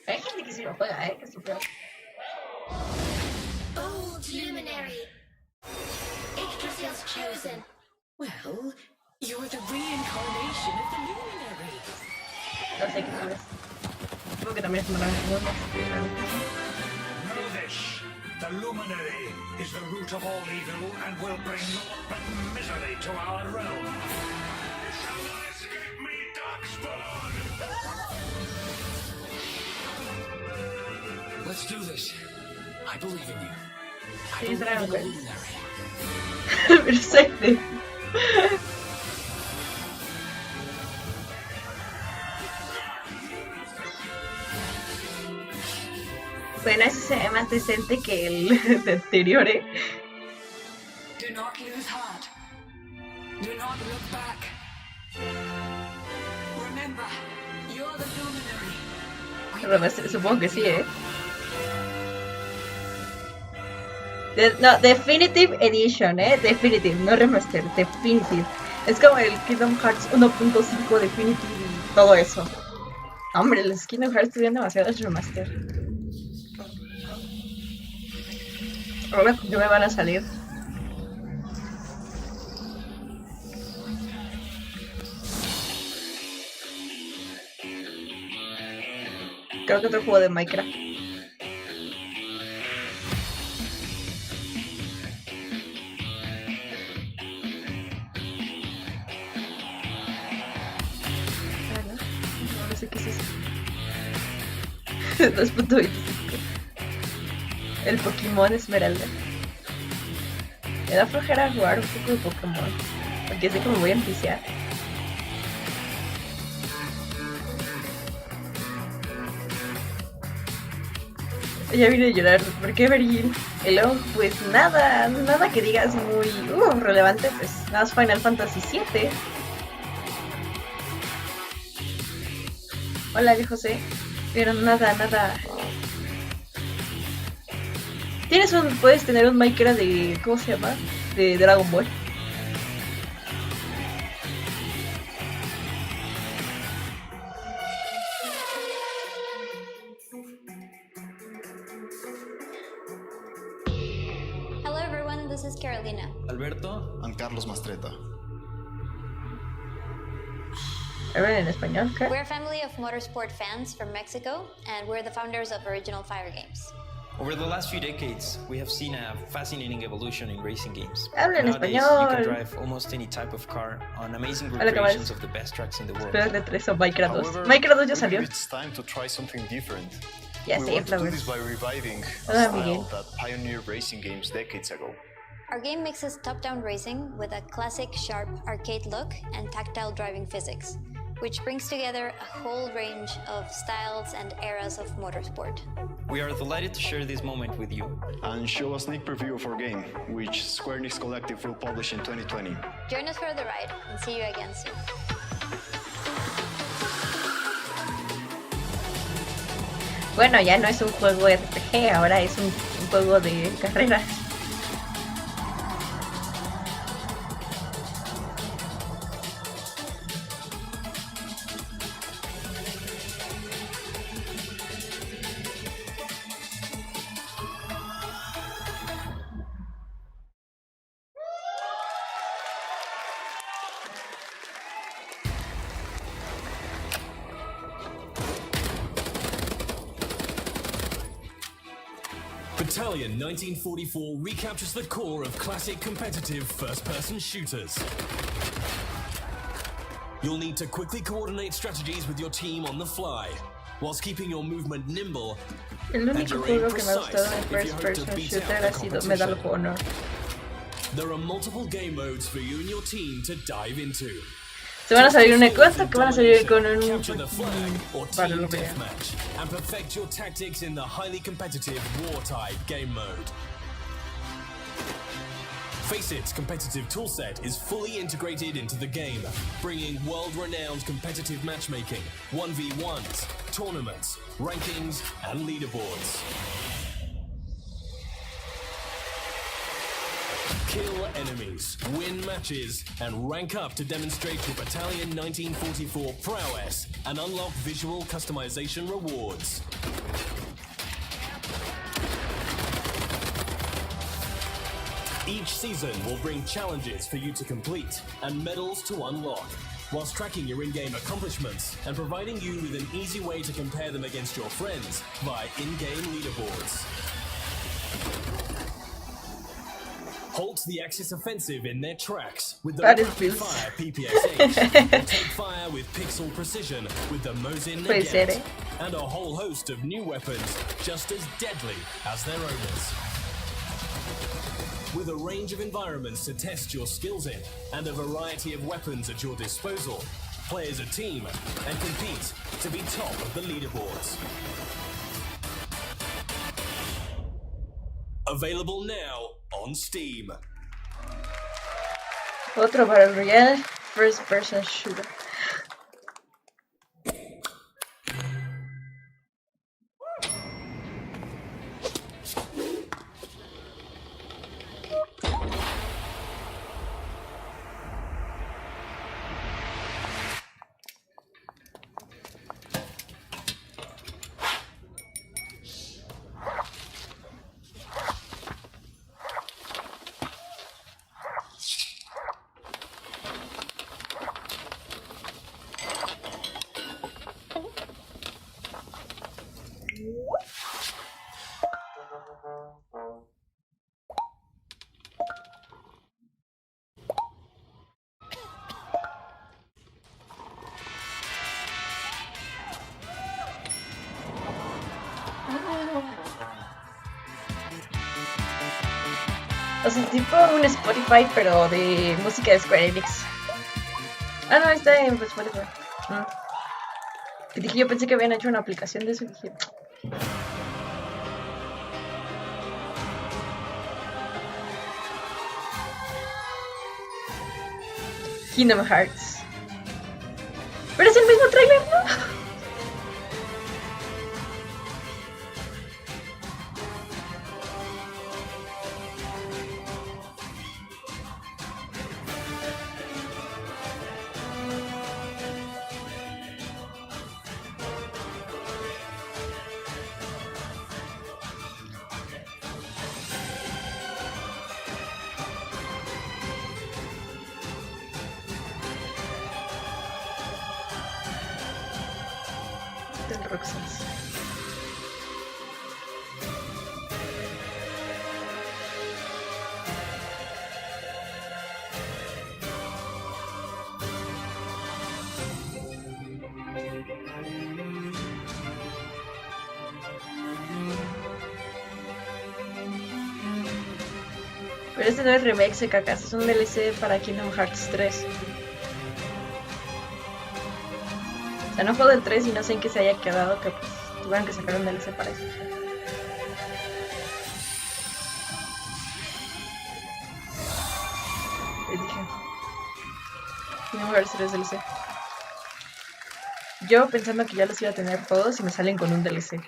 Hay gente que sí lo juega, que super. Old luminary. Yggdrasil's chosen. Well, you're the reincarnation of the luminary. No sé qué sabes. Creo que también es una Know this. The luminary is the root of all evil and will bring naught but misery to our realm. You shall not escape me, darkspawn! Let's do this. I believe in you. I believe in the luminary. Perfecto. Bueno, ese se ve más decente que el de anterior, ¿eh? Do not lose heart. Do not look back. Remember, you're the luminary. Supongo que sí, ¿eh? No, Definitive Edition, Definitive, no Remaster, Definitive. Es como el Kingdom Hearts 1.5 Definitive y todo eso. Hombre, los Kingdom Hearts tuvieron demasiados remaster. Ahora, ¿qué me van a salir? Creo que otro juego de Minecraft. No sé qué es eso. 2.25. El Pokémon Esmeralda. Me da flojera jugar un poco de Pokémon. Porque sé que me voy a enviciar. Ya vine a llorar. ¿Por qué Virgin? Y luego, pues nada que digas muy relevante. Pues nada más Final Fantasy VII. Hola, viejo José. Pero nada. Puedes tener un Minecraft de, ¿cómo se llama? De Dragon Ball. Hello everyone, this is Carolina. Alberto and Carlos Mastreta. En español, ¿qué? We're a family of motorsport fans from Mexico, and we're the founders of Original Fire Games. Over the last few decades, we have seen a fascinating evolution in racing games. Habla en Nowadays, español. you can drive almost any type of car on amazing recreations of the best tracks in the world. Espérate, 3 o Minecraft 2. However, Minecraft 2 ya salió. It's time to try something different. Ya We sé, want to do Flowers. this by reviving a Hola, style Miguel. that pioneered racing games decades ago. Our game mixes top-down racing with a classic, sharp arcade look and tactile driving physics, which brings together a whole range of styles and eras of motorsport. We are delighted to share this moment with you. And show a sneak preview of our game, which Square Enix Collective will publish in 2020. Join us for the ride and see you again soon. Bueno, ya no es un juego RPG, ahora es un juego de carreras. Battalion 1944 recaptures the core of classic competitive first-person shooters. You'll need to quickly coordinate strategies with your team on the fly, whilst keeping your movement nimble El and único your aim juego que me ha gustado precise en if you first hope to person beat shooter out ha the sido Medal of competition. Honor. There are multiple game modes for you and your team to dive into. Se van a salir un encuentro que van a salir con un Capture the flag or para team lo que deathmatch and perfect your tactics in the highly competitive war-type game mode. Faceit competitive toolset is fully integrated into the game, bringing world-renowned competitive matchmaking, 1v1s, tournaments, rankings, and leaderboards. Kill enemies, win matches, and rank up to demonstrate your Battalion 1944 prowess and unlock visual customization rewards. Each season will bring challenges for you to complete and medals to unlock, whilst tracking your in-game accomplishments and providing you with an easy way to compare them against your friends via in-game leaderboards. Halt the Axis offensive in their tracks with the That is rapid Bills. fire PPSH, or take fire with pixel precision with the Mosin Puede ser, Nugget, and a whole host of new weapons just as deadly as their owners. With a range of environments to test your skills in and a variety of weapons at your disposal, play as a team and compete to be top of the leaderboards. Available now on Steam. Otro Battle Royale, first person shooter. O sea, tipo un Spotify, pero de música de Square Enix. Ah, no, está en Spotify. Y dije, yo pensé que habían hecho una aplicación de eso y dije... Kingdom Hearts. Pero es el mismo trailer, ¿no? Pero este no es remake, se cacas, es un DLC para Kingdom Hearts 3. O sea, no juego el 3 y no sé en qué se haya quedado, que pues tuvieron que sacar un DLC para eso. Les dije. Kingdom Hearts 3 DLC. Yo pensando que ya los iba a tener todos y me salen con un DLC.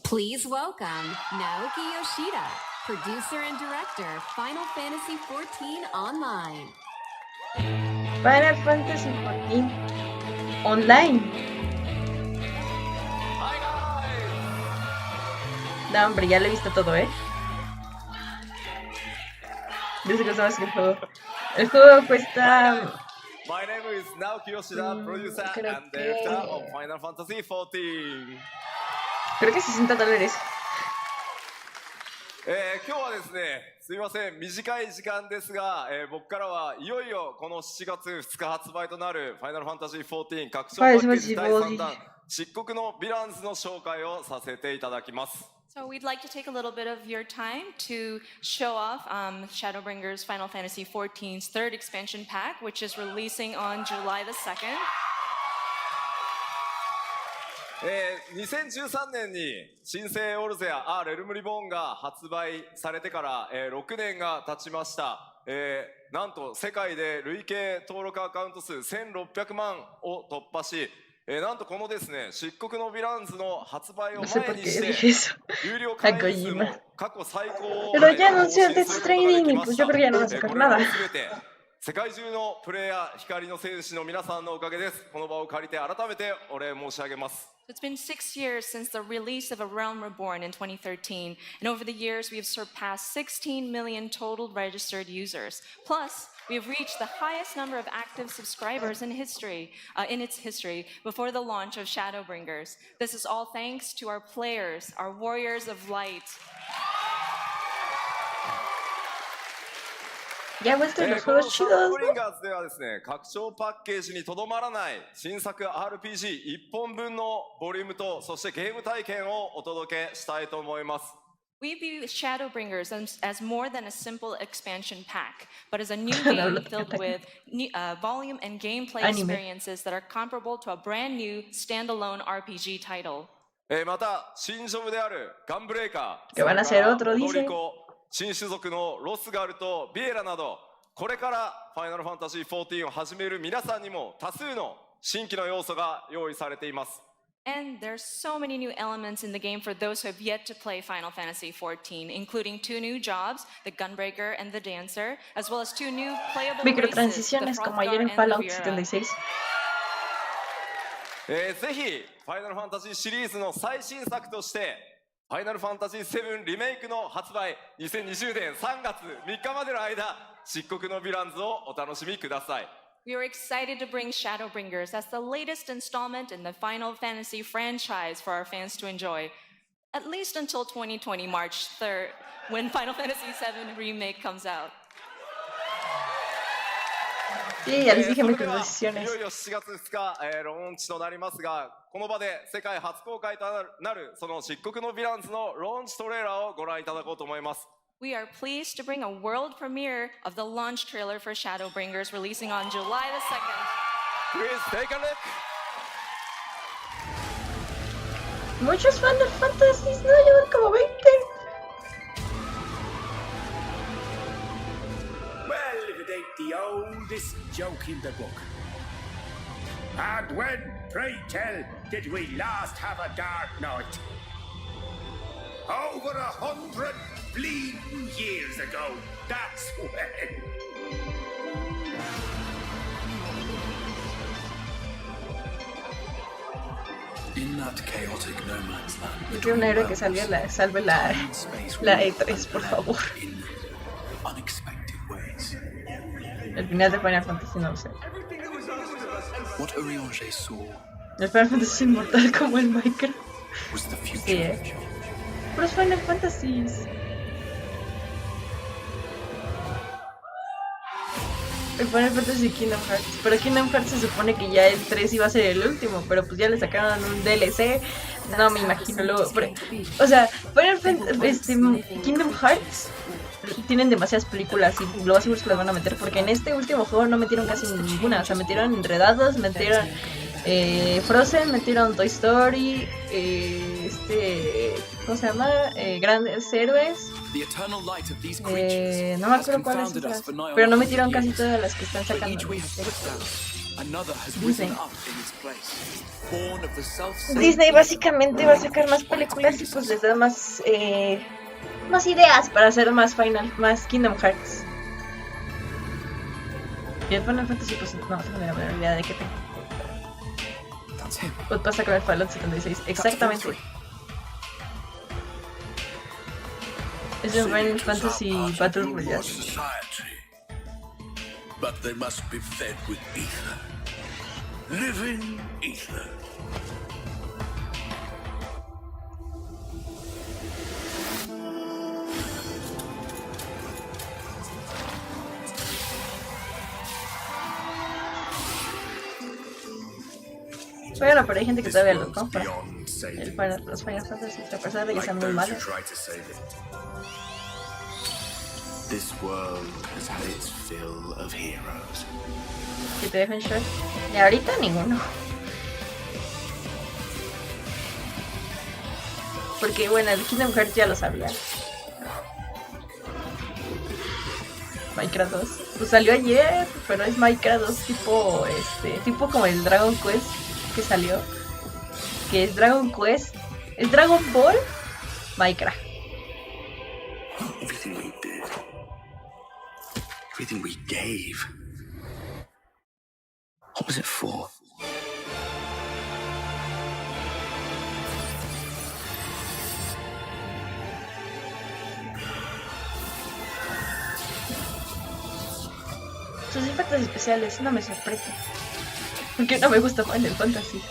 Please welcome Naoki Yoshida, producer and director, Final Fantasy XIV Online. Final Fantasy XIV Online. No, hombre, ya lo he visto todo, ¿eh? Dice que sabes que el juego cuesta... My name is Naoki Yoshida, producer and director of Final Fantasy XIV. Creo que $60. 今日はですね、すみません、短い時間ですが、僕からはいよいよこの7月2日発売となるファイナルファンタジー14拡張パッケージ第3弾、漆黒のヴィランズの紹介をさせていただきます。So we'd like to take a little bit of your time to show off Shadowbringers Final Fantasy XIV's third expansion pack, which is releasing on July the 2nd. 2013年に新生オルゼア・レルムリボーンが発売されてから、6年が経ちました。なんと世界で累計登録アカウント数1600万を突破し、なんとこのですね、漆黒のヴィランズの発売を前にして、有料会員数も過去最高を更新することができました。これらは全て世界中のプレイヤー、光の戦士の皆さんのおかげです。この場を借りて改めてお礼申し上げます。It's been 6 years since the release of A Realm Reborn in 2013, and over the years we have surpassed 16 million total registered users. Plus, we have reached the highest number of active subscribers in history, in its history, before the launch of Shadowbringers. This is all thanks to our players, our warriors of light. Ya vuelto los juegos chidos, ¿no? ではですね、拡張パッケージにとどまらない新作 RPG1 本分のボリュームと、そしてゲーム体験をお届けしたいと思います。We view Shadowbringers as more than a simple expansion pack, but as a new game filled with volume and gameplay experiences that are comparable to a brand new standalone RPG title. また、新ジョブであるガンブレーカー、que van a hacer otro, dice. 新種族のロスガルとビエラなど、これからファイナルファンタジー14を始める皆さんにも多数の新規の要素が用意されています。And there's so many new elements in the game for those who have yet to play Final Fantasy XIV, including 2 new jobs, the Gunbreaker and the Dancer, as well as 2 new playable microtransiciones como ayer en Fallout 76. ぜひファイナルファンタジーシリーズの最新作としてファイナルファンタジー7リメイクの発売2020年3月3日までの間、漆黒のヴィランズをお楽しみください。We are excited to bring Shadowbringers as the latest installment in the Final Fantasy franchise for our fans to enjoy, at least until 2020 March 3rd, when Final Fantasy VII Remake comes out. Sí, ya les dije microtransiciones. いよいよ7月2日、ローンチとなりますが、この場で世界初公開となるその漆黒のヴィランズのローンチトレーラーをご覧いただこうと思います。We are pleased to bring a world premiere of the launch trailer for Shadowbringers, releasing on July the 2nd. Please take a look. Muchos Final Fantasies, no, llevan como 20. Well, if it ain't the oldest joke in the book. And when, pray tell, did we last have a dark night? Over 100 bleeding years ago, that's when. In that chaotic no man's land, Yo quiero un héroe que salve la E3, por favor. unexpected ways. El final de Final Fantasy no lo sé. What Oriange saw El Final Fantasy es inmortal como el Minecraft. was the future. Sí, Puros Final Fantasies. El Final Fantasy Kingdom Hearts. Pero Kingdom Hearts se supone que ya el 3 iba a ser el último. Pero pues ya le sacaron un DLC. No me imagino luego. Pero, o sea, Final Fantasy Kingdom Hearts tienen demasiadas películas y lo más seguro es que las van a meter. Porque en este último juego no metieron casi ninguna. O sea, metieron Enredados, metieron Frozen, metieron Toy Story, ¿cómo se llama? Grandes Héroes. No me acuerdo cuáles otras, pero no metieron casi todas las que están sacando. Disney básicamente va a sacar más películas y pues les da más ideas para hacer más Kingdom Hearts. Y el Final Fantasy pues no tengo la menor idea de qué tengo. Pues pasa con el Fallout 76, exactamente. Es un Final Fantasy Battle Royale. But they must be fed with ether. Living ether. Bueno, pero hay gente que todavía lo compra. Los Final Fantasy, a pesar de que sean muy malos. This world has had its fill of heroes. ¿Que te dejen short? Y ahorita ninguno. Porque bueno, el Kingdom Hearts ya lo sabía. Minecraft 2. Pues salió ayer, pero es Minecraft 2 tipo como el Dragon Quest que salió. Que es Dragon Quest. Es Dragon Ball Minecraft. Everything we did. Everything we gave. What was it for? Sus efectos especiales no me sorprenden. Porque no me gusta Final Fantasy.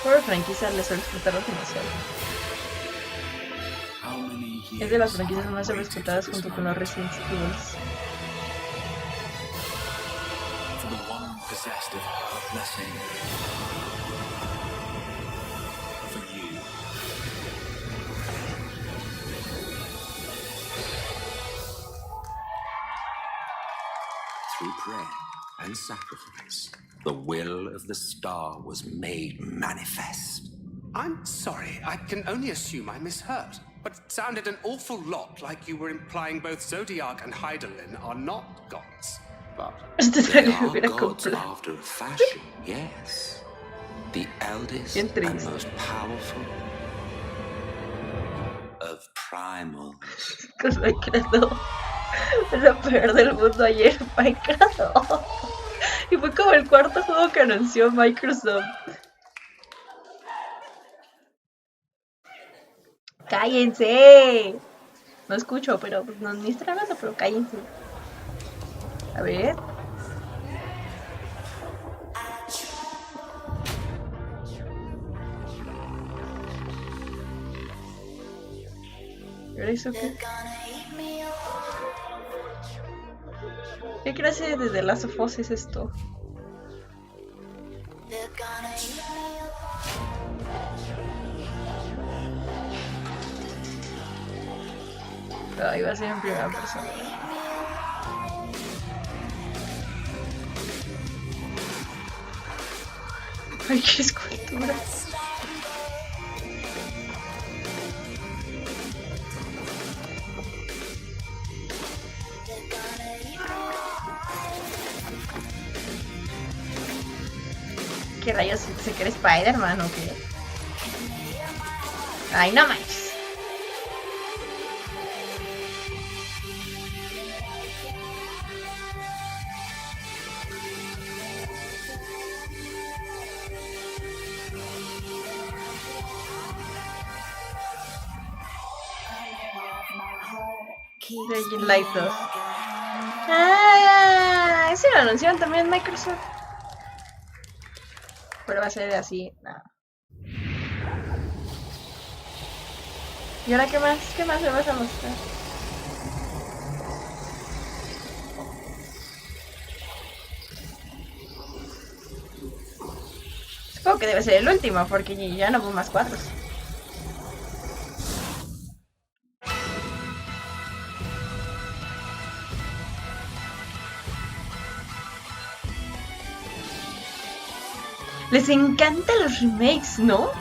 Por franquicia le suele explotar demasiado. Es de las franquicias más sobreexplotadas junto con los Resident Evil. For the one possessed of her blessing. For you. Through prayer and sacrifice, the will of the star was made manifest. I'm sorry, I can only assume I misheard, but it sounded an awful lot like you were implying both Zodiac and Heidelin are not gods. But they are gods after a fashion, yes. The eldest and most powerful of primals. Minecraft, lo peor del mundo ayer, Minecraft. Y fue como el cuarto juego que anunció Microsoft. ¡Cállense! No escucho, pero no ni estoy hablando, pero cállense. A ver. ¿Pero eso qué? ¿Qué clase de The Last of Us es esto? Ahí va a ser en primera persona. Ay, qué escultura. ¿Qué rayos? ¿Se quiere Spider-Man o qué? Ay, no manches. Legend Light 2. Ah, ese lo anunciaron también Microsoft. Pero va a ser así, nada. ¿Y ahora qué más? ¿Qué más me vas a mostrar? Supongo que debe ser el último, porque ya no hubo más cuadros. Les encantan los remakes, ¿no?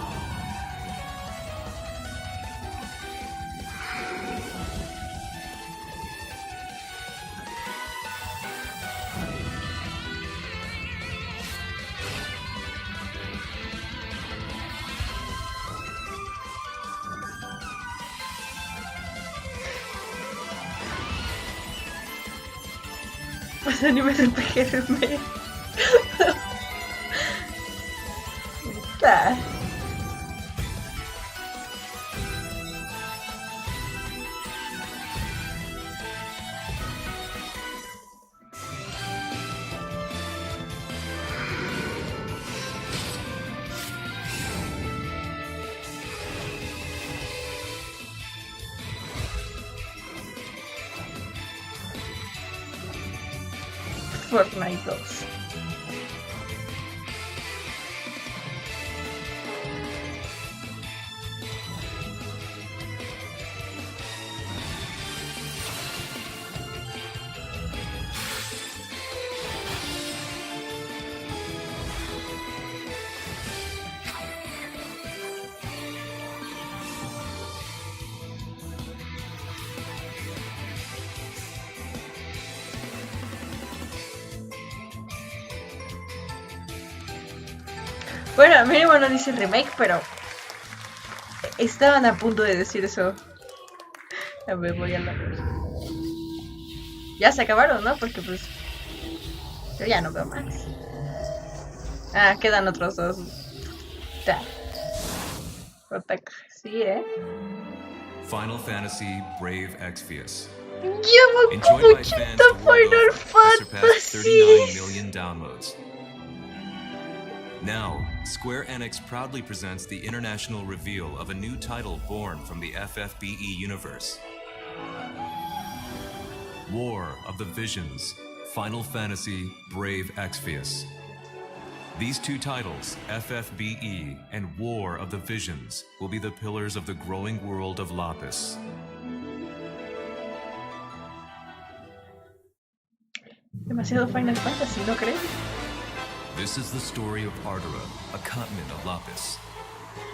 Los animes de PGM. Está. Fortnite 2. Bueno, mínimo no dice remake, pero estaban a punto de decir eso. A ver, voy a la... Ya se acabaron, ¿no? Porque pues... yo ya no veo más. Ah, quedan otros dos. Ya. Sí, Final Fantasy Brave Exvius. Llevo como 80 Final Fantasy. 39 million downloads. Now, Square Enix proudly presents the international reveal of a new title born from the FFBE universe. War of the Visions, Final Fantasy Brave Exvius. These two titles, FFBE and War of the Visions, will be the pillars of the growing world of Lapis. Demasiado Final Fantasy, ¿no crees? This is the story of Ardora, a continent of Lapis.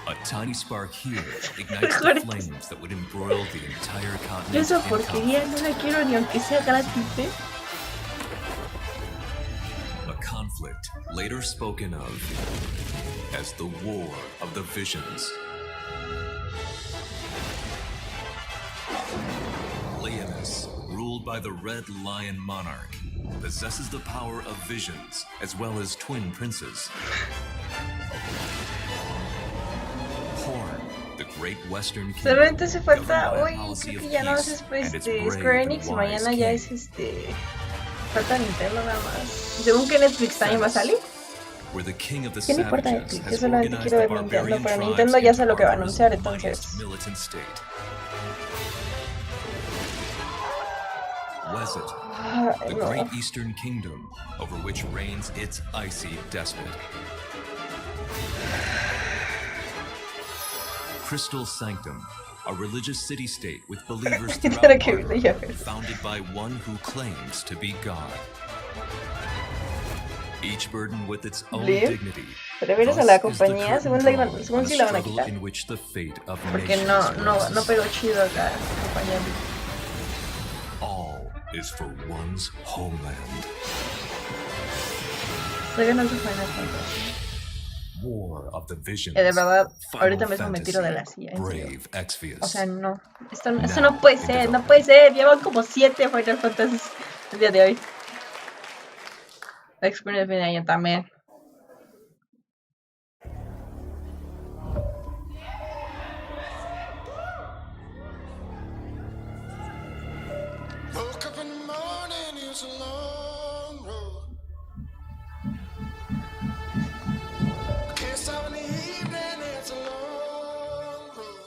A tiny spark here ignites the flames that would embroil the entire continent. Yo esa porquería no la quiero ni aunque sea gratis, ¿eh? A conflict later spoken of as the War of the Visions. Leonis, ruled by the Red Lion Monarch, possesses the power of visions, as well as twin princes. Horn, the great western king, solamente hace falta hoy, creo que ya no es Square Enix y mañana ya es falta Nintendo nada más. Según que Netflix también va a salir. ¿Qué le importa a Netflix? Yo solamente quiero ver Nintendo, pero Nintendo ya sé lo que va a anunciar, entonces... was it? The great Eastern Kingdom, over which reigns its icy despot. Crystal Sanctum, a religious city-state with believers throughout Arkham, founded by one who claims to be God. Each burdened with its own dignity. Reveres a la compañía, según si la van a quitar. In which the fate of Porque no pegó chido acá la compañía. All is for one's homeland. Todavía no se Final Fantasy. War of the Visions. De verdad, ahorita mismo me tiro de la silla. Brave Exvius. O sea, no. Esto no puede ser, no puede ser. Llevan como 7 Final Fantasy el día de hoy. La experiencia de año también. Woke up in the morning, it's a long road. Kissed out in the evening, it's a long road.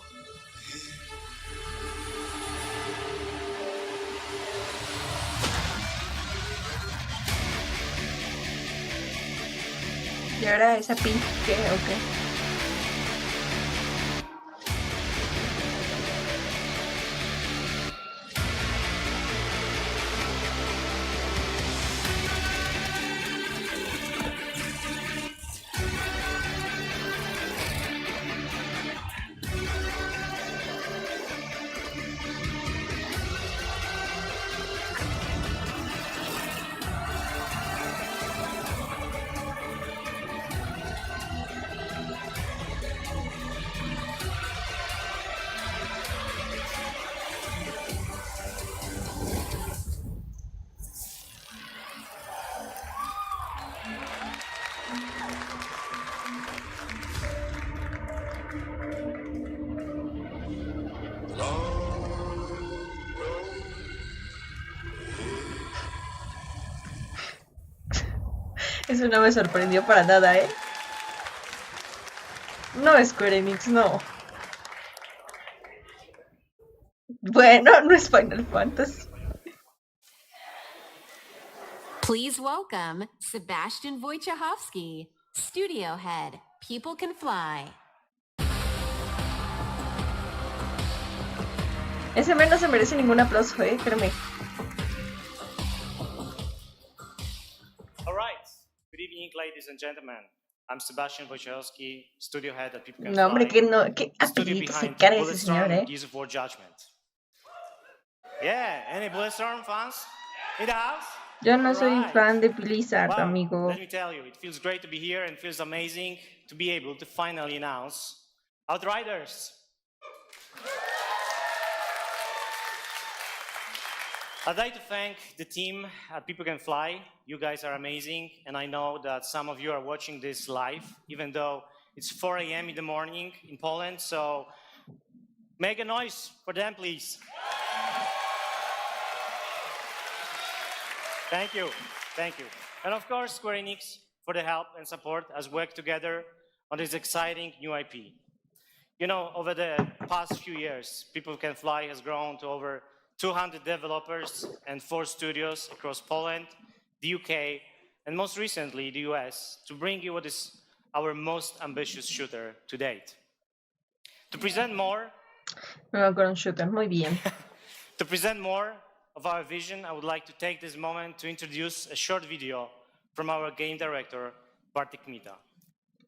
Y ahora esa pink, ¿qué? Ok. Eso no me sorprendió para nada, ¿eh? No, Square Enix, no. Bueno, no es Final Fantasy. Please welcome Sebastian Wojciechowski, Studio Head, People Can Fly. Ese men no se merece ningún aplauso, créeme. Good evening, ladies and gentlemen. I'm Sebastian Wojciechowski, Studio Head at People Can No, hombre, Fly. qué apellido se carga ese señor, Use for Judgment. Yeah, any Bulletstorm fans in the house? Yo no soy fan de Blizzard, Well, amigo. let me tell you, it feels great to be here and feels amazing to be able to finally announce Outriders. I'd like to thank the team at People Can Fly. You guys are amazing, and I know that some of you are watching this live, even though it's 4 a.m. in the morning in Poland, so make a noise for them, please. Thank you, thank you. And of course, Square Enix for the help and support as we work together on this exciting new IP. You know, over the past few years, People Can Fly has grown to over 200 developers and 4 studios across Poland, the UK, and most recently the US, to bring you what is our most ambitious shooter to date. To present more, Muy bien. to present more of our vision, I would like to take this moment to introduce a short video from our game director, Bartek Mita.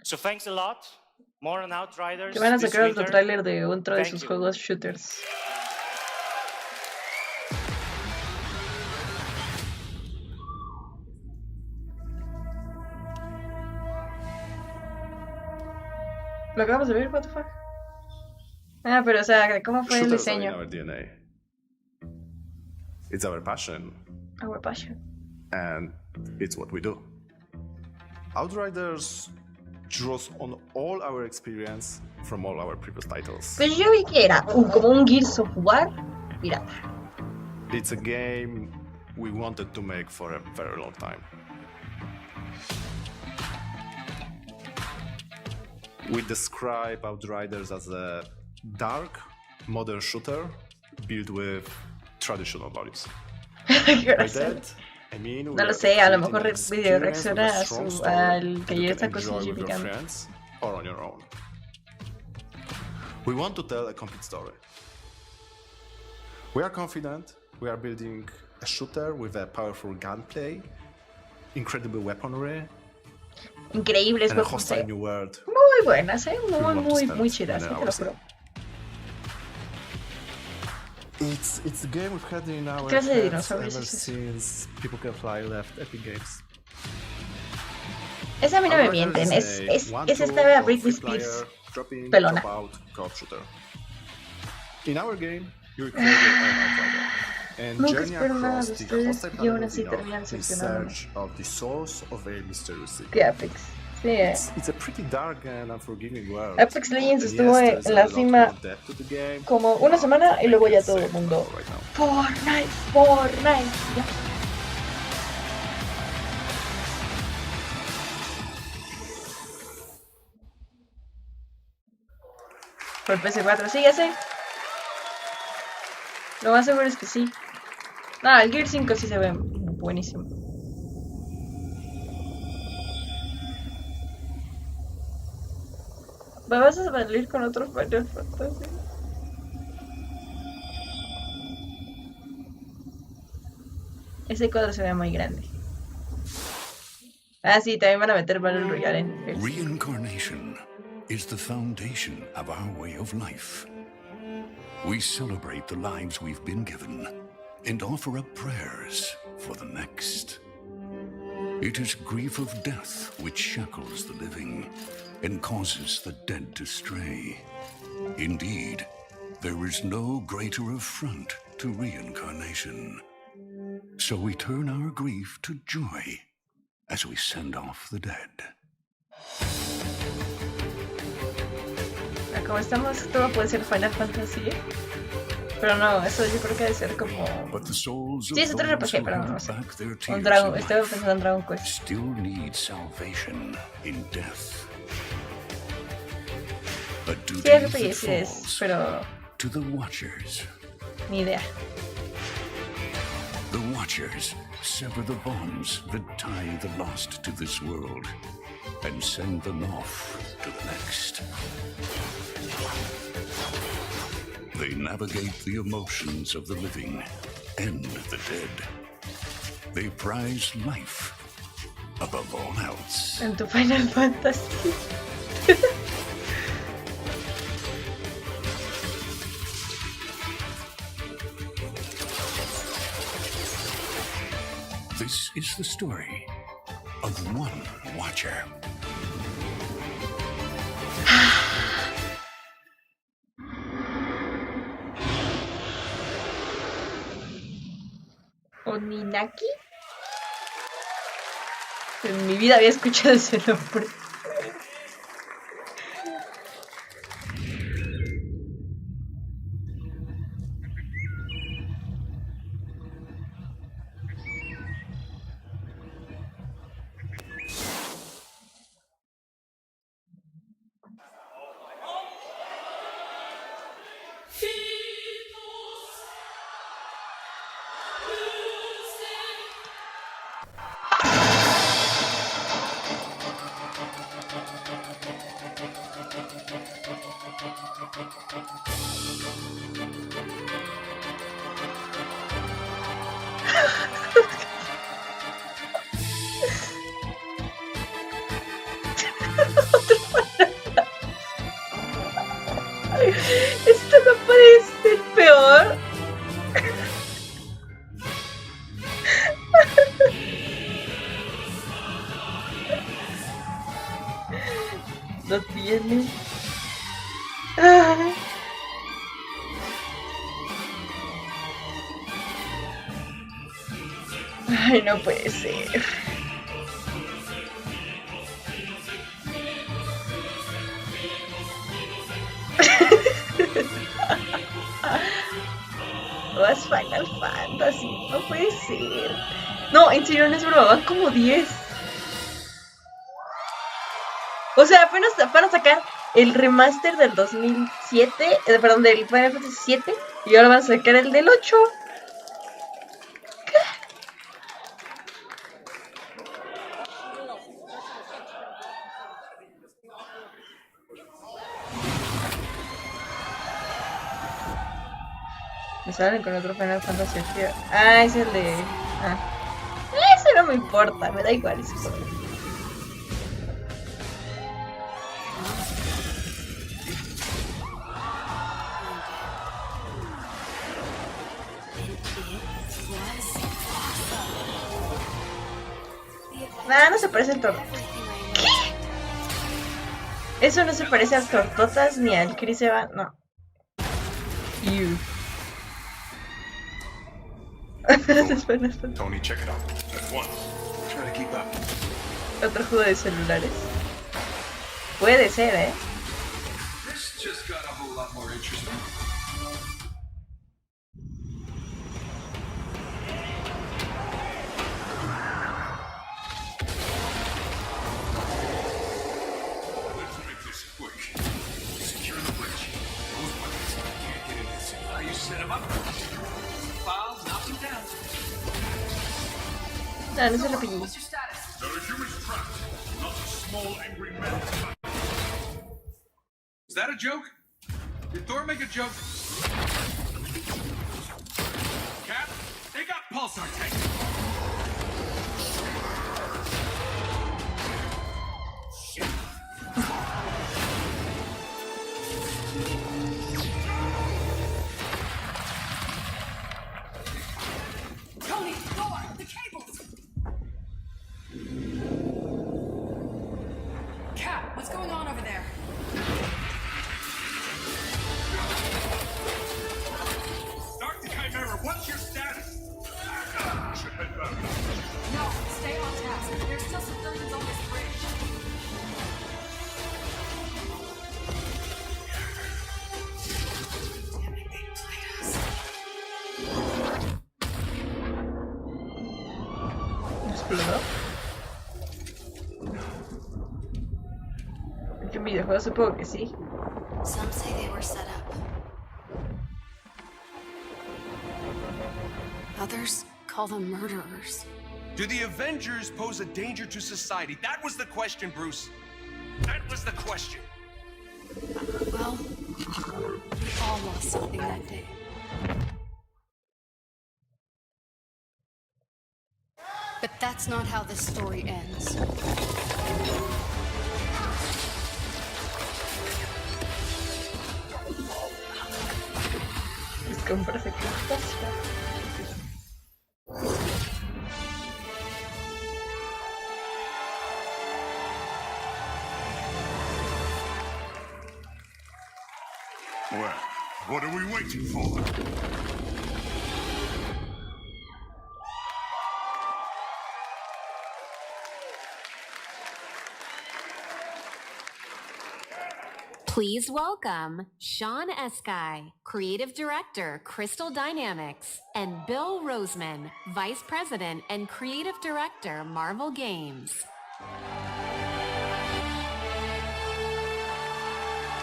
So thanks a lot. More on Outriders. Que van a this sacar otro winter. tráiler de otro de Thank sus you. juegos shooters. ¿Lo acabamos de ver? What the fuck? Ah, pero o sea, ¿cómo fue el Shooters are in diseño? our DNA. It's our passion, Our passion. and it's what we do. Outriders draws on all our experience from all our previous titles. Pues yo vi que era como un Gears of War pirata. It's a game we wanted to make for a very long time. We describe Outriders as a dark, modern shooter built with traditional values. By that, I mean no lo sé, a lo mejor video reacciona al que ya está cosificando. Or on your own. We want to tell a complete story. We are confident we are building a shooter with a powerful gunplay, incredible weaponry, increíbles and a hostile new world. Muy buenas, muy chidas, te lo juro. It's the game we've had in our heads ever since People Can Fly left Epic Games. Esa a mí no me mienten, es esta Britney Spears pelona. In our game, you create and journey across the hostile battlefield in search of the source of a mysterious secret. ¿Qué Apex? Sí, It's a pretty dark and unforgiving world. Apex Legends estuvo en la cima como una semana y luego ya todo el mundo Fortnite, ya. Por PS4, sí, ya sé. Lo más seguro es que sí. El Gear 5 sí se ve buenísimo. ¿Vas a salir con otros Final Fantasy? Ese cuadro se ve muy grande. Sí, también van a meter Battle Royale en el... Reincarnation is the foundation of our way of life. We celebrate the lives we've been given and offer up prayers for the next. It is grief of death which shackles the living and causes the dead to stray. Indeed, there is no greater affront to reincarnation. So we turn our grief to joy as we send off the dead. Como estamos, todo puede ser Final Fantasy, pero no, eso yo creo que debe ser como... Sí, es otro RPG, pero no sé. Estoy pensando en Dragon Quest. Still need salvation in death. Sí, RPG sí es, pero... To the Watchers. Ni idea. The Watchers sever the bonds that tie the lost to this world and send them off to the next. They navigate the emotions of the living and the dead. They prize life above all else. En tu Final Fantasy. This is the story of one Watcher. ¿Oninaki? En mi vida había escuchado ese nombre. Esto no puede ser peor. Lo tiene. Ay, no puede ser. Vas Final Fantasy, no puede ser. No, en serio, no es broma, van como 10. O sea, apenas van a sacar el remaster del 2007, perdón, del Final Fantasy 7, y ahora van a sacar el del 8. ¿Qué? Que salen con otro Final Fantasy aquí. Ah, es el de... Ah. Eso no me importa, me da igual ese juego. Nah, no se parece al Tortotas. ¿Qué? Eso no se parece al Tortotas ni al Chris Eva, no. You. Tony, check it out. At once. Try to keep up. Otro juego de celulares. Puede ser, ¿eh? This just got a whole lot more interesting. Let's make this quick. Secure the bridge. Those buttons can't get in this. How you set them up? Files, knock them down. No, no se lo pillé. There are humans trapped. Not a small angry man. Is that a joke? Did Thor make a joke? Cap, they got pulsar tanks. Tony, Thor, the cables! Cat, what's going on over there? Dark Chimera, what's your status? We should head back. No, stay on task. There's still civilians on this bridge. ¿Exploró? ¿Qué videojuego? Supongo que sí. Some say they were set up. Others call them murderers. Do the Avengers pose a danger to society? That was the question, Bruce. That was the question. Well, we all lost something that day. But that's not how this story ends. Es que un perfecto. Well, what are we waiting for? Please welcome Sean Eskai, Creative Director, Crystal Dynamics, and Bill Roseman, Vice President and Creative Director, Marvel Games.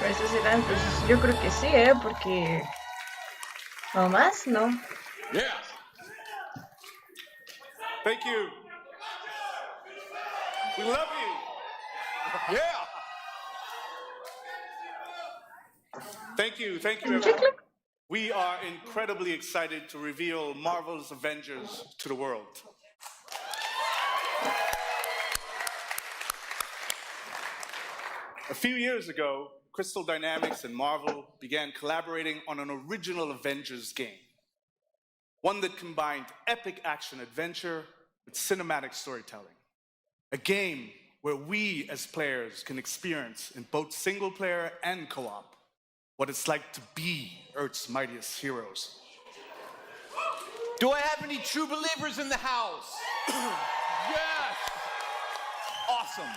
Pero eso será, pues yo creo que sí, porque no más, no. Yeah. Thank you. We love you. Yeah. Thank you, everyone. We are incredibly excited to reveal Marvel's Avengers to the world. A few years ago, Crystal Dynamics and Marvel began collaborating on an original Avengers game. One that combined epic action-adventure with cinematic storytelling. A game where we as players can experience in both single-player and co-op what it's like to be Earth's mightiest heroes. Do I have any true believers in the house? Yes! Awesome.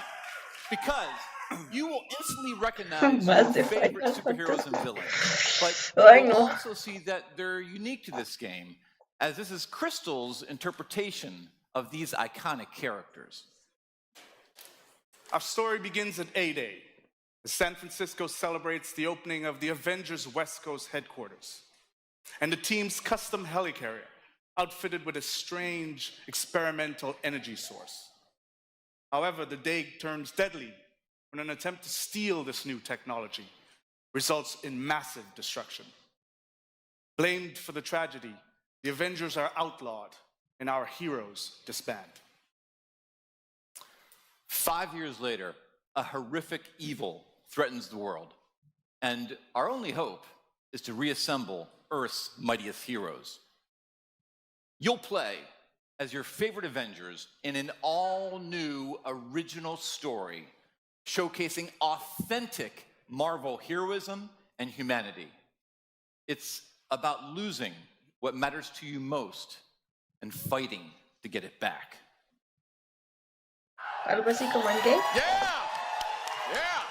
Because you will instantly recognize your favorite superheroes and villains. But you'll also see that they're unique to this game, as this is Crystal's interpretation of these iconic characters. Our story begins at A-Day, as San Francisco celebrates the opening of the Avengers West Coast headquarters, and the team's custom helicarrier, outfitted with a strange experimental energy source. However, the day turns deadly when an attempt to steal this new technology results in massive destruction. Blamed for the tragedy, the Avengers are outlawed and our heroes disband. 5 years later, a horrific evil threatens the world. And our only hope is to reassemble Earth's mightiest heroes. You'll play as your favorite Avengers in an all-new original story showcasing authentic Marvel heroism and humanity. It's about losing what matters to you most and fighting to get it back. Algo así como en gay. Yeah! Yeah!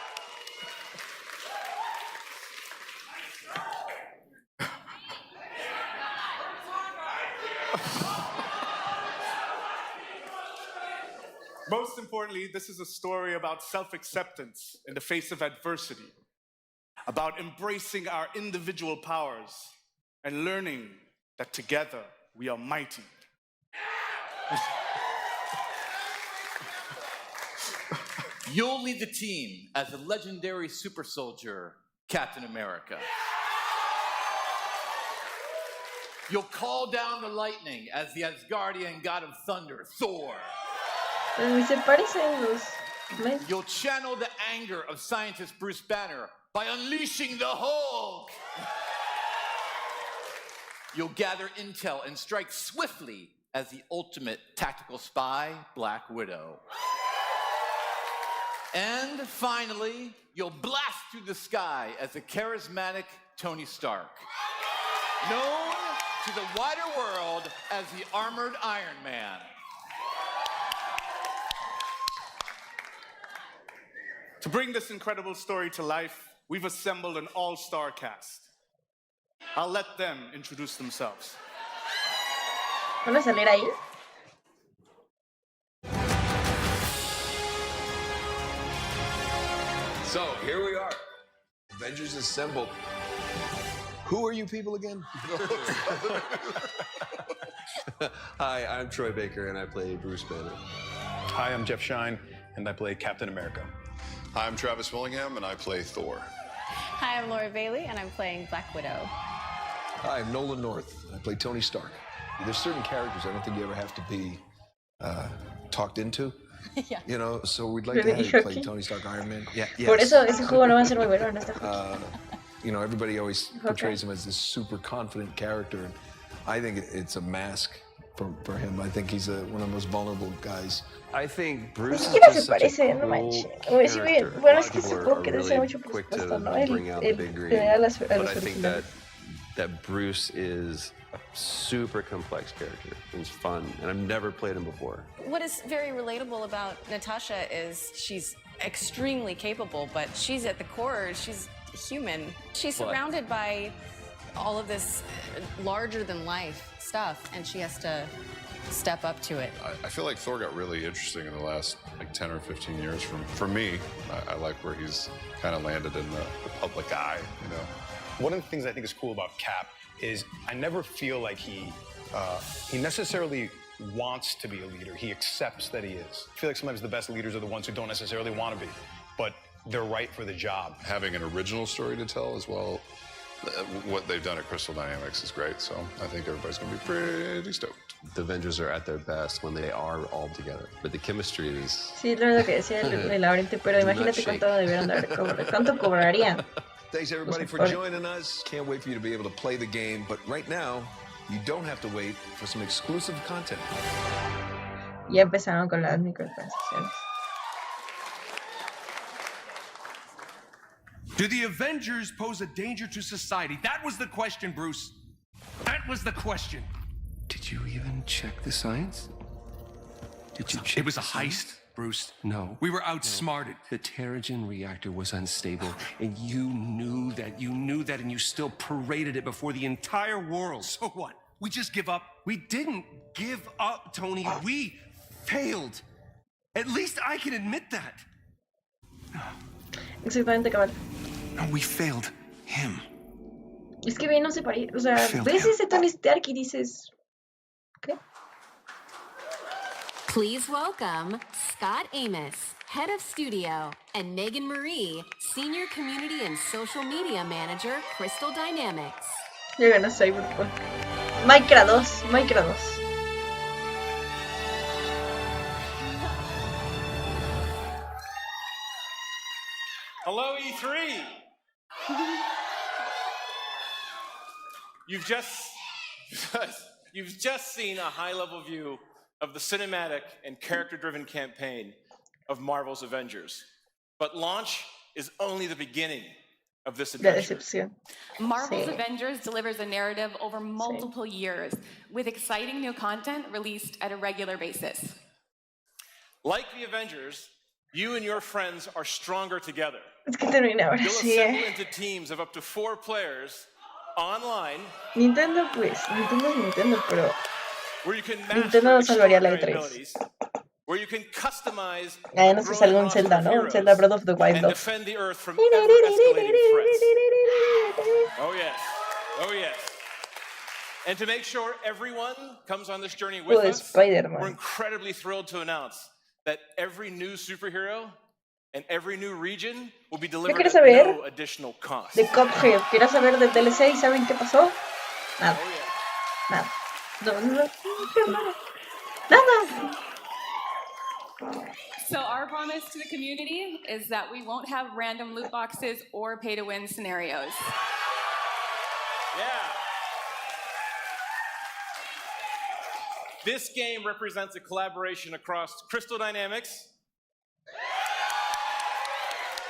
Most importantly, this is a story about self-acceptance in the face of adversity, about embracing our individual powers and learning that together we are mighty. You'll lead the team as the legendary super soldier, Captain America. You'll call down the lightning as the Asgardian god of thunder, Thor. Ni se parecen los memes. You'll channel the anger of scientist Bruce Banner by unleashing the Hulk. You'll gather intel and strike swiftly as the ultimate tactical spy, Black Widow. And finally, you'll blast through the sky as the charismatic Tony Stark, known to the wider world as the Armored Iron Man. To bring this incredible story to life, we've assembled an all-star cast. I'll let them introduce themselves. ¿Van a salir ahí? So, here we are. Avengers assembled. Who are you people again? Hi, I'm Troy Baker, and I play Bruce Banner. Hi, I'm Jeff Shine, and I play Captain America. Hi, I'm Travis Willingham, and I play Thor. Hi, I'm Laura Bailey, and I'm playing Black Widow. Hi, I'm Nolan North, and I play Tony Stark. There's certain characters I don't think you ever have to be talked into. Yeah. You know, so we'd like to have you play Tony Stark, Iron Man. Yeah, yes. Por eso ese juego no va a ser muy bueno en esta fecha. You know, everybody always portrays him as this super confident character, and I think it's a mask for him. I think he's one of the most vulnerable guys. I think Bruce Ni siquiera se parece, no manches. Bueno, es que supongo que debe ser mucho presupuesto, ¿no? But I think that Bruce is a super complex character. He's fun, and I've never played him before. What is very relatable about Natasha is she's extremely capable, but she's at the core, she's human. She's surrounded by all of this larger-than-life stuff, and she has to step up to it. I feel like Thor got really interesting in the last 10 or 15 years. For me, I like where he's kind of landed in the public eye, you know. One of the things I think is cool about Cap is I never feel like he necessarily wants to be a leader. He accepts that he is. I feel like sometimes the best leaders are the ones who don't necessarily want to be, but they're right for the job. Having an original story to tell as well, what they've done at Crystal Dynamics is great, so I think everybody's going to be pretty stoked. The Avengers are at their best when they are all together, but the chemistry is... Sí, lo que decía el laberinto, pero imagínate cuánto deberían de haber cuánto cobrarían. Thanks everybody for joining us. Can't wait for you to be able to play the game, but right now, you don't have to wait for some exclusive content. Ya empezaron con las microtransacciones. Do the Avengers pose a danger to society? That was the question, Bruce. That was the question. Did you even check the science? Did you check? It was a heist, Bruce. No. We were outsmarted. The Terrigen reactor was unstable, and you knew that, and you still paraded it before the entire world. So what? We just give up? We didn't give up, Tony. We failed. At least I can admit that. Exactamente, cabal. No, we failed him. Es que bien no se parece. O sea, ves ese Tony Stark y dices... ¿Qué? Please welcome Scott Amos, Head of Studio, and Megan Marie, Senior Community and Social Media Manager, Crystal Dynamics. Ya ganas Cyberpunk. Minecraft 2. Hello, E3. You've just seen a high-level view of the cinematic and character-driven campaign of Marvel's Avengers. But launch is only the beginning of this adventure. Marvel's Avengers delivers a narrative over multiple years, with exciting new content released at a regular basis. Like the Avengers, you and your friends are stronger together. Es que termina ahora, You'll sí, assemble into teams of up to 4 players online. Nintendo, pues, Nintendo, pero Where you can Nintendo no salvaría la E3. Where you can customize Ya no se salga un Zelda, ¿no? Un Zelda Breath of the Wild 2. defend the earth from ever-escalating threats. Oh yes. And to make sure everyone comes on this journey with us, Spider-Man. we're incredibly thrilled to announce that every new superhero and every new region will be delivered at no additional cost. De Cuphead, ¿quieres saber del DLC y saben qué pasó? Nada. Nada. Nada. So our promise to the community is that we won't have random loot boxes or pay-to-win scenarios. Yeah. This game represents a collaboration across Crystal Dynamics,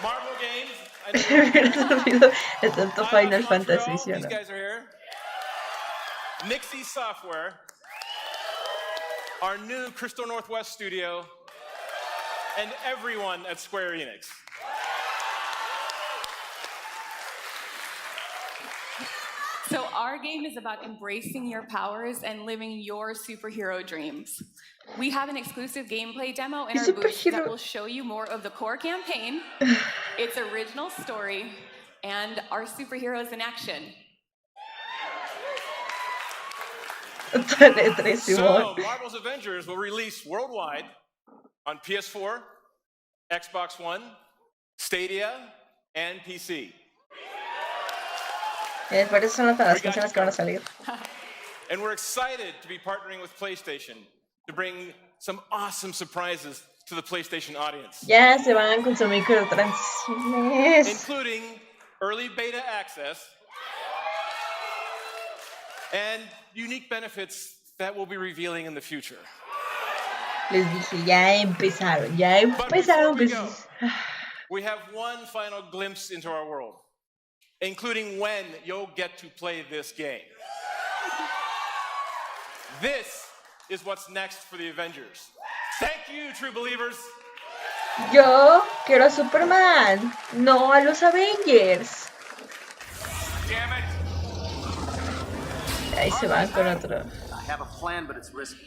Marvel Games, Es tanto Final Fantasy, ¿sí o these no? guys are here, Nixie Software, our new Crystal Northwest studio, and everyone at Square Enix. So our game is about embracing your powers and living your superhero dreams. We have an exclusive gameplay demo in our booth that will show you more of the core campaign, its original story, and our superheroes in action. So, Marvel's Avengers will release worldwide on PS4, Xbox One, Stadia, and PC. Por eso son las canciones que van a salir. And we're excited to be partnering with PlayStation to bring some awesome surprises to the PlayStation audience. Ya se van con sus microtransacciones. Including early beta access and unique benefits that we'll be revealing in the future. Les dije, ya empezaron. Pues. We have one final glimpse into our world, including when you'll get to play this game. This is what's next for the Avengers. Thank you, true believers. Yo quiero a Superman, no a los Avengers. Damn it. Ahí se van con otro. I have a plan, but it's risky.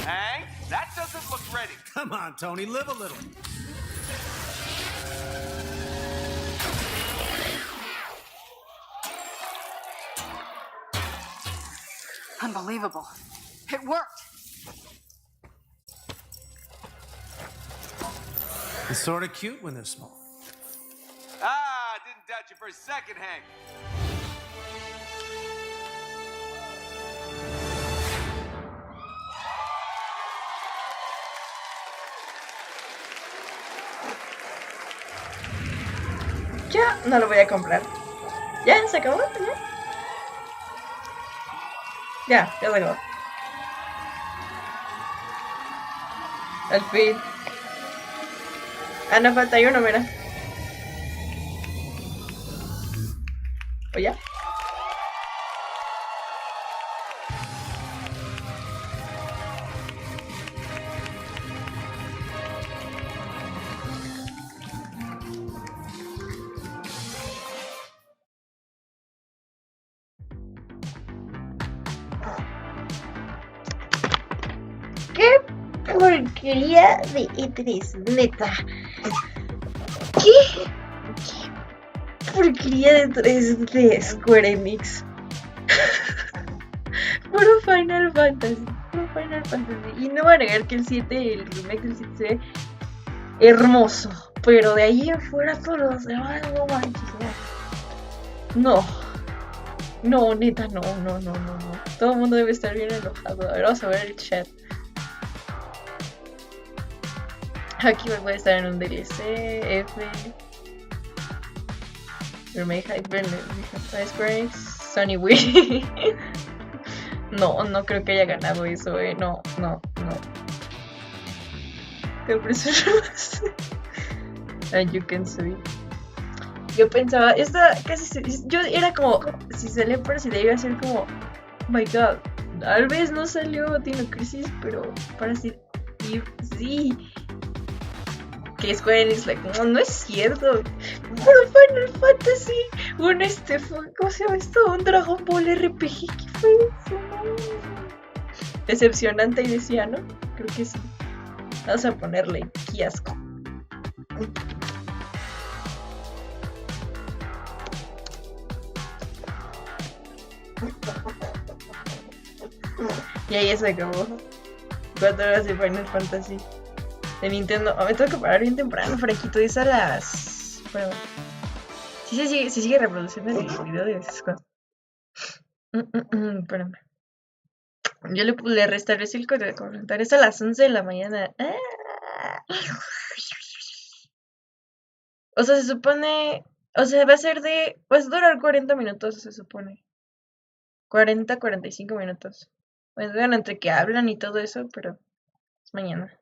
Hank, that doesn't look ready. Come on, Tony, live a little. Unbelievable. It worked. It's sort of cute when they're small. Ah, didn't doubt you for a second, Hank. Ya no lo voy a comprar. Ya, se acabó, ya se acabó. Al fin. Ah, no, falta uno, mira. ¿O ya? ¡Qué porquería de E3, neta! ¿Qué porquería de E3 de Square Enix? Puro Final Fantasy. Y no voy a negar que el remake del 7 se ve hermoso, pero de ahí afuera todos los demás, no manches, no. No, neta, no. Todo el mundo debe estar bien enojado. A ver, vamos a ver el chat. Aquí voy a estar en un DLC, F. Remake Hyper, Square Enix, Sony Wii. No creo que haya ganado eso, no. ¿Qué presumas? And you can see. Yo pensaba, yo era como, si salió por si le iba a ser como, oh my god, tal vez no salió Dino Crisis, pero para sí. Que Square Enix, no es cierto. Puro Final Fantasy. ¿Cómo se llama esto? Un Dragon Ball RPG. ¿Qué fue eso? No. Decepcionante y decía, ¿no? Creo que sí. Vamos a ponerle kiosco. Y ahí se acabó. 4 horas de Final Fantasy. De Nintendo. Me tengo que parar bien temprano, Franquito. Es a las... Bueno. Sí, se sigue reproduciendo el video de veces cuando... Espérame. Yo le restablecí el comentario. Es a las 11 de la mañana. O sea, se supone... O sea, va a durar 40 minutos, se supone. 45 minutos. Pues bueno, entre que hablan y todo eso, pero... Es mañana.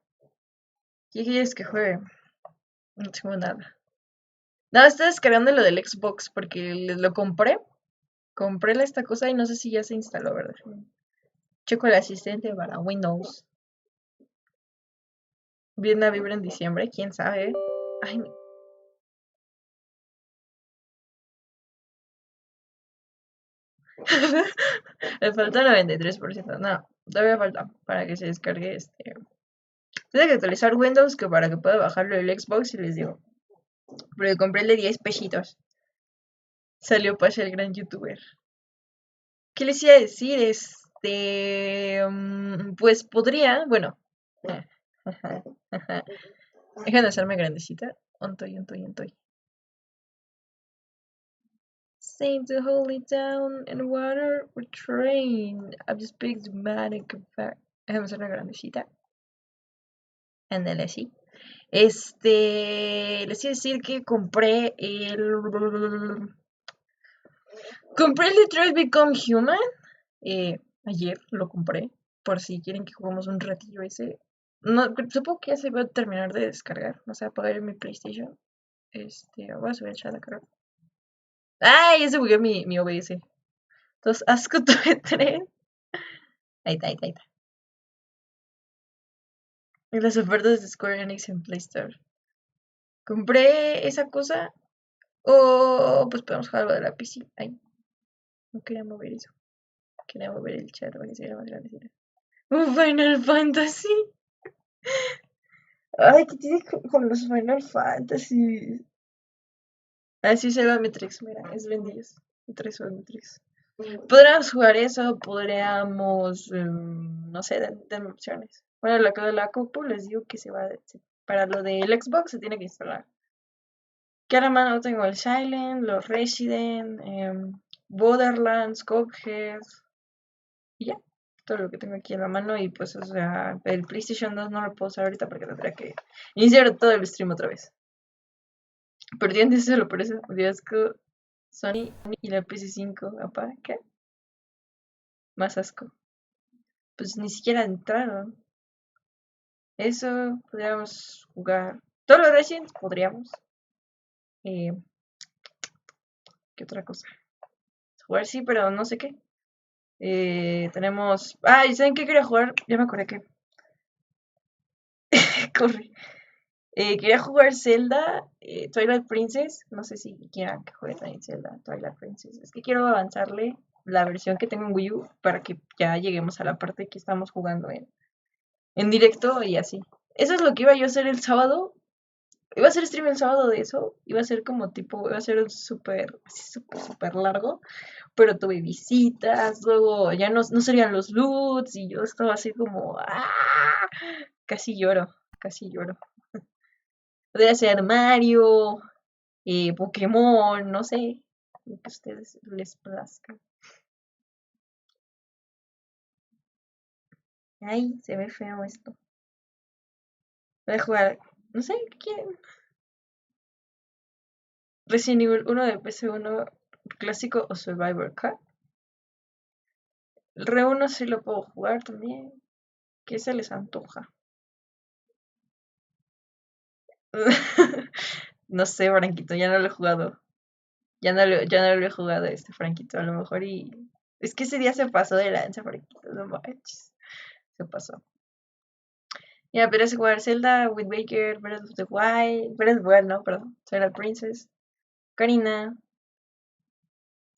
¿Qué quieres que juegue? No tengo nada. No, estoy descargando lo del Xbox porque lo compré. Compré esta cosa y no sé si ya se instaló, ¿verdad? Checo el asistente para Windows. Viene a vibra en diciembre, quién sabe. Ay, me falta 93%. No, todavía falta para que se descargue Tengo que actualizar Windows para que pueda bajarlo el Xbox y les digo. Porque compré el de 10 pesitos. Salió para ser el gran youtuber. ¿Qué les iba a decir? Pues podría, bueno. Dejan de hacerme grandecita. Ontoy. Save to hold it down in water or train. I'm just big dramatic effect. Déjame hacerme grandecita. Ándale así. Les iba a decir que compré el Detroit Become Human. Ayer lo compré. Por si quieren que juguemos un ratillo ese. No, supongo que ya se va a terminar de descargar. No sé, apagar mi PlayStation. Voy a subir el chat acá. ¡Ay! Ya se bugueó mi OBS. Entonces, asco tuve 3. Ahí está. Y las ofertas de Square Enix en Play Store. Compré esa cosa. O pues podemos jugar algo de la PC. Ay. No quería mover eso. Quería mover el chat para que se viera más grande. Un Final Fantasy. Ay, ¿qué tiene con los Final Fantasy? Así se va Matrix, mira, es Ben 10. Matrix. Podríamos jugar eso, podríamos, no sé, de opciones. Bueno, la compu les digo que para lo del Xbox se tiene que instalar. Que ahora mano tengo el Silent, los Resident, Borderlands, Cuphead, y ya, todo lo que tengo aquí en la mano. Y pues, o sea, el PlayStation 2 no lo puedo usar ahorita porque tendría que iniciar todo el stream otra vez. Pero antes solo por eso, asco, Sony y la PS5, ¿apa? ¿Qué? Más asco. Pues ni siquiera entraron. Eso, podríamos jugar. Todo lo Resident podríamos. ¿Qué otra cosa? Jugar sí, pero no sé qué. Tenemos... ¿Y saben qué quería jugar? Ya me acordé que... Corre. Quería jugar Zelda, Twilight Princess. No sé si quieran que juegue también Zelda, Twilight Princess. Es que quiero avanzarle la versión que tengo en Wii U para que ya lleguemos a la parte que estamos jugando en directo y así. Eso es lo que iba yo a hacer el sábado. Iba a hacer stream el sábado de eso. Iba a ser como tipo, iba a ser un súper largo. Pero tuve visitas, luego ya no serían los loots y yo estaba así como... Casi lloro. Podría ser Mario, Pokémon, no sé, lo que a ustedes les plazca. Ay, se ve feo esto. Voy a jugar, no sé, ¿qué quieren? Resident Evil 1 de PC1 clásico o Survivor Cut. El Re1 sí lo puedo jugar también. ¿Qué se les antoja? No sé, Franquito, ya no lo he jugado. Ya no lo he jugado Franquito, a lo mejor y... Es que ese día se pasó de lanza, Franquito, no manches. Se pasó. Ya, pero es jugar Zelda, Wind Waker, Breath of the Wild, no, perdón, Twilight Princess, Karina.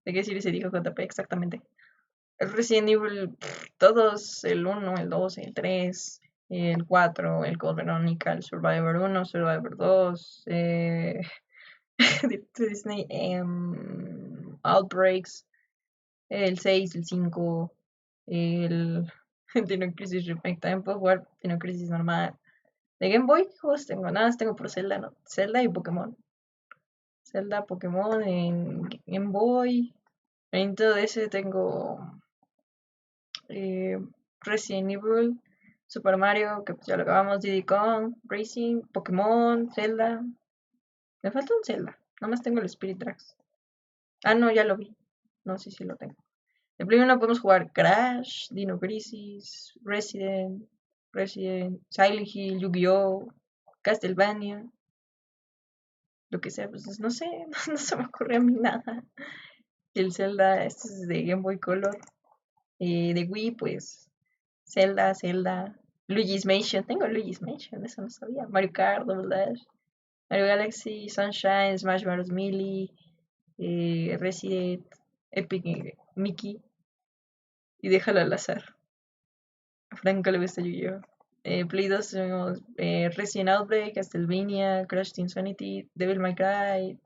¿De qué serie se dijo JP exactamente? El Resident Evil, todos, el 1, el 2, el 3, el 4, el Code Veronica, el Survivor 1, Survivor 2, Disney, Outbreaks, el 6, el 5, el Dino Crisis Remake. También puedo jugar Dino Crisis normal. De Game Boy, ¿qué juegos tengo? Nada más tengo por Zelda, ¿no? Zelda y Pokémon. Zelda, Pokémon en Game Boy. En Nintendo DS tengo Resident Evil, Super Mario, que pues ya lo acabamos, Diddy Kong, Racing, Pokémon, Zelda. Me falta un Zelda. Nada más tengo el Spirit Tracks. Ah, no, ya lo vi. No, sí lo tengo. En Play 1 podemos jugar Crash, Dino Crisis, Resident, Silent Hill, Yu-Gi-Oh!, Castlevania. Lo que sea, pues no sé, no se me ocurre a mí nada. El Zelda, este es de Game Boy Color. De Wii, pues Zelda, Luigi's Mansion, tengo Luigi's Mansion, eso no sabía. Mario Kart, Double Dash, Mario Galaxy, Sunshine, Smash Bros. Melee, Resident, Epic Mickey, y déjalo al azar. A Franco le gusta Yu-Gi-Oh! Play 2 tenemos Resident Outbreak, Castlevania, Crash Team Sanity, Devil May Cry,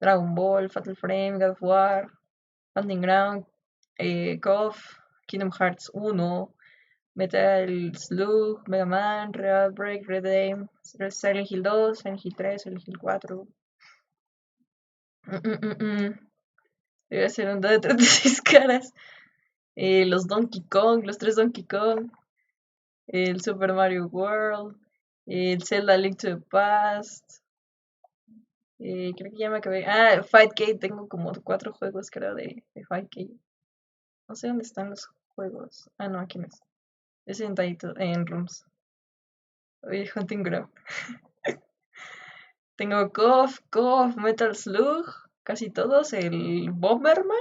Dragon Ball, Fatal Frame, God of War, Hunting Ground, KOF, Kingdom Hearts 1, Metal Slug, Mega Man, Real Break, Red Aim, Silent Hill 2, Silent Hill 3, Silent Hill 4. Debe ser un dado de 36 caras. Los Donkey Kong, los 3 Donkey Kong. El Super Mario World. El Zelda Link to the Past. Creo que ya me acabé. Ah, Fightcade, tengo como 4 juegos, creo, de Fightcade. No sé dónde están los juegos. Ah, no, aquí no es. Es en Rooms. Oye, Hunting Ground. Tengo KOF, Metal Slug, casi todos, el Bomberman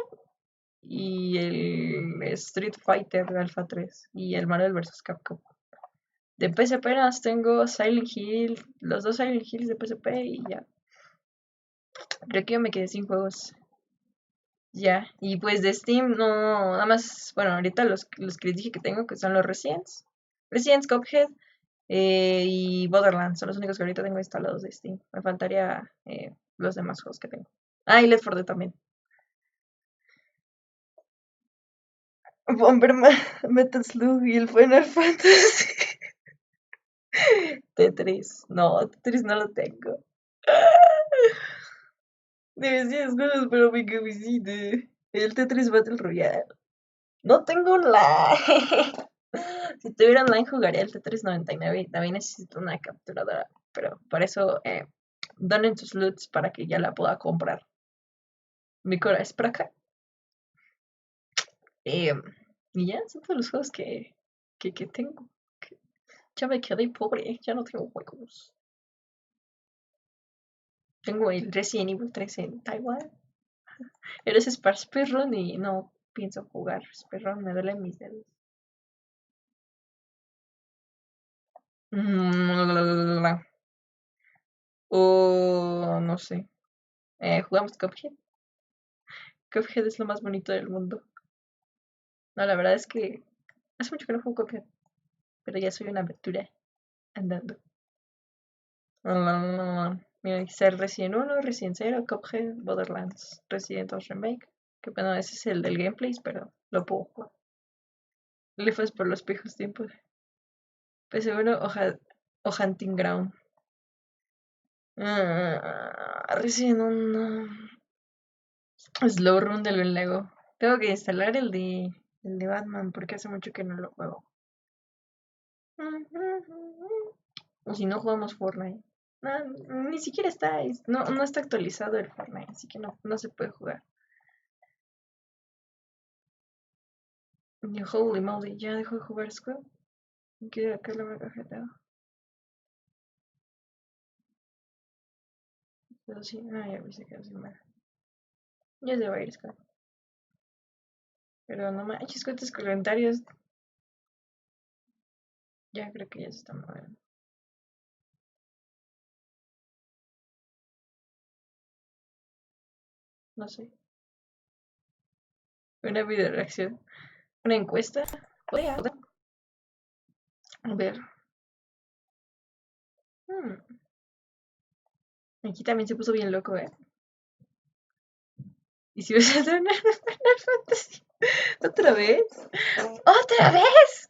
y el Street Fighter Alpha 3 y el Marvel vs. Capcom. De PSP apenas tengo Silent Hill, los 2 Silent Hills de PSP y ya. Creo que yo me quedé sin juegos. Ya, y pues de Steam no, nada más, bueno, ahorita los que les dije que tengo, que son los Residents, Cuphead y Borderlands, son los únicos que ahorita tengo instalados de Steam. Me faltaría los demás juegos que tengo. Ah, y Left 4 Dead también. Bomberman, Metal Slug y el Final Fantasy. Tetris, no lo tengo. Demasiadas cosas, pero me visite. El Tetris Battle Royale. No tengo online. Si tuviera online jugaría el Tetris 99 y también necesito una capturadora. Pero por eso donen tus loots para que ya la pueda comprar. Mi cora es para acá. Y ya, son todos los juegos que tengo. Ya me quedé pobre, ya no tengo juegos. Tengo el Resident Evil 3 en Taiwán. Eres speedrun y no pienso jugar speedrun, me duelen mis dedos. O no sé. Jugamos Cuphead. Cuphead es lo más bonito del mundo. No, la verdad es que hace mucho que no juego Cuphead. Pero ya soy una aventura andando. Mira, dice Resident 1, Resident 0, Cuphead, Borderlands, Resident 2 Remake. Que bueno, ese es el del gameplay, pero lo puedo jugar. Le fue por los viejos tiempos. PS1 o Hunting Ground. Resident 1. Slow Run del Lego. Tengo que instalar el de Batman porque hace mucho que no lo juego. O si no jugamos Fortnite. No, ni siquiera está, no está actualizado el Fortnite, así que no se puede jugar. Holy moly, ya dejó de jugar Squad. ¿Qué acá la cajeta? Pero sí, ya vi, se quedó sin más. Ya se va a ir Squad. Pero no manches, cuántos comentarios. Ya creo que ya se está moviendo. No sé. Una video reacción. Una encuesta. Podría. A ver. Aquí también se puso bien loco, ¿Y si vas a hacer una Final Fantasy? ¿Otra vez? ¡Otra vez!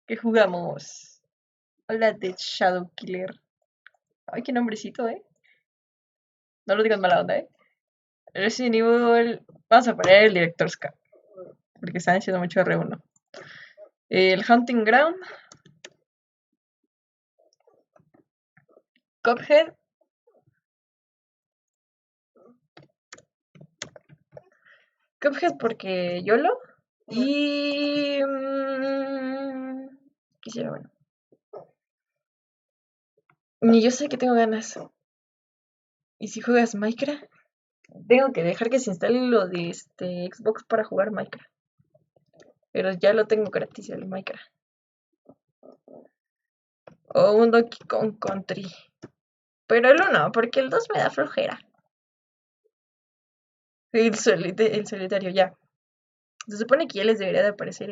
¿Qué jugamos? Hola de Shadow Killer. Ay, qué nombrecito, No lo digas mala onda, Resident Evil. Vamos a poner el Director's Cut, porque están haciendo mucho R1. El Hunting Ground. Cuphead. Cuphead porque YOLO. Y... quisiera, bueno. Ni yo sé que tengo ganas. ¿Y si juegas Minecraft? Tengo que dejar que se instale lo de Xbox para jugar Minecraft. Pero ya lo tengo gratis el Minecraft. O un Donkey Kong Country. Pero el 1, porque el 2 me da flojera. El solitario, ya. Se supone que ya les debería de aparecer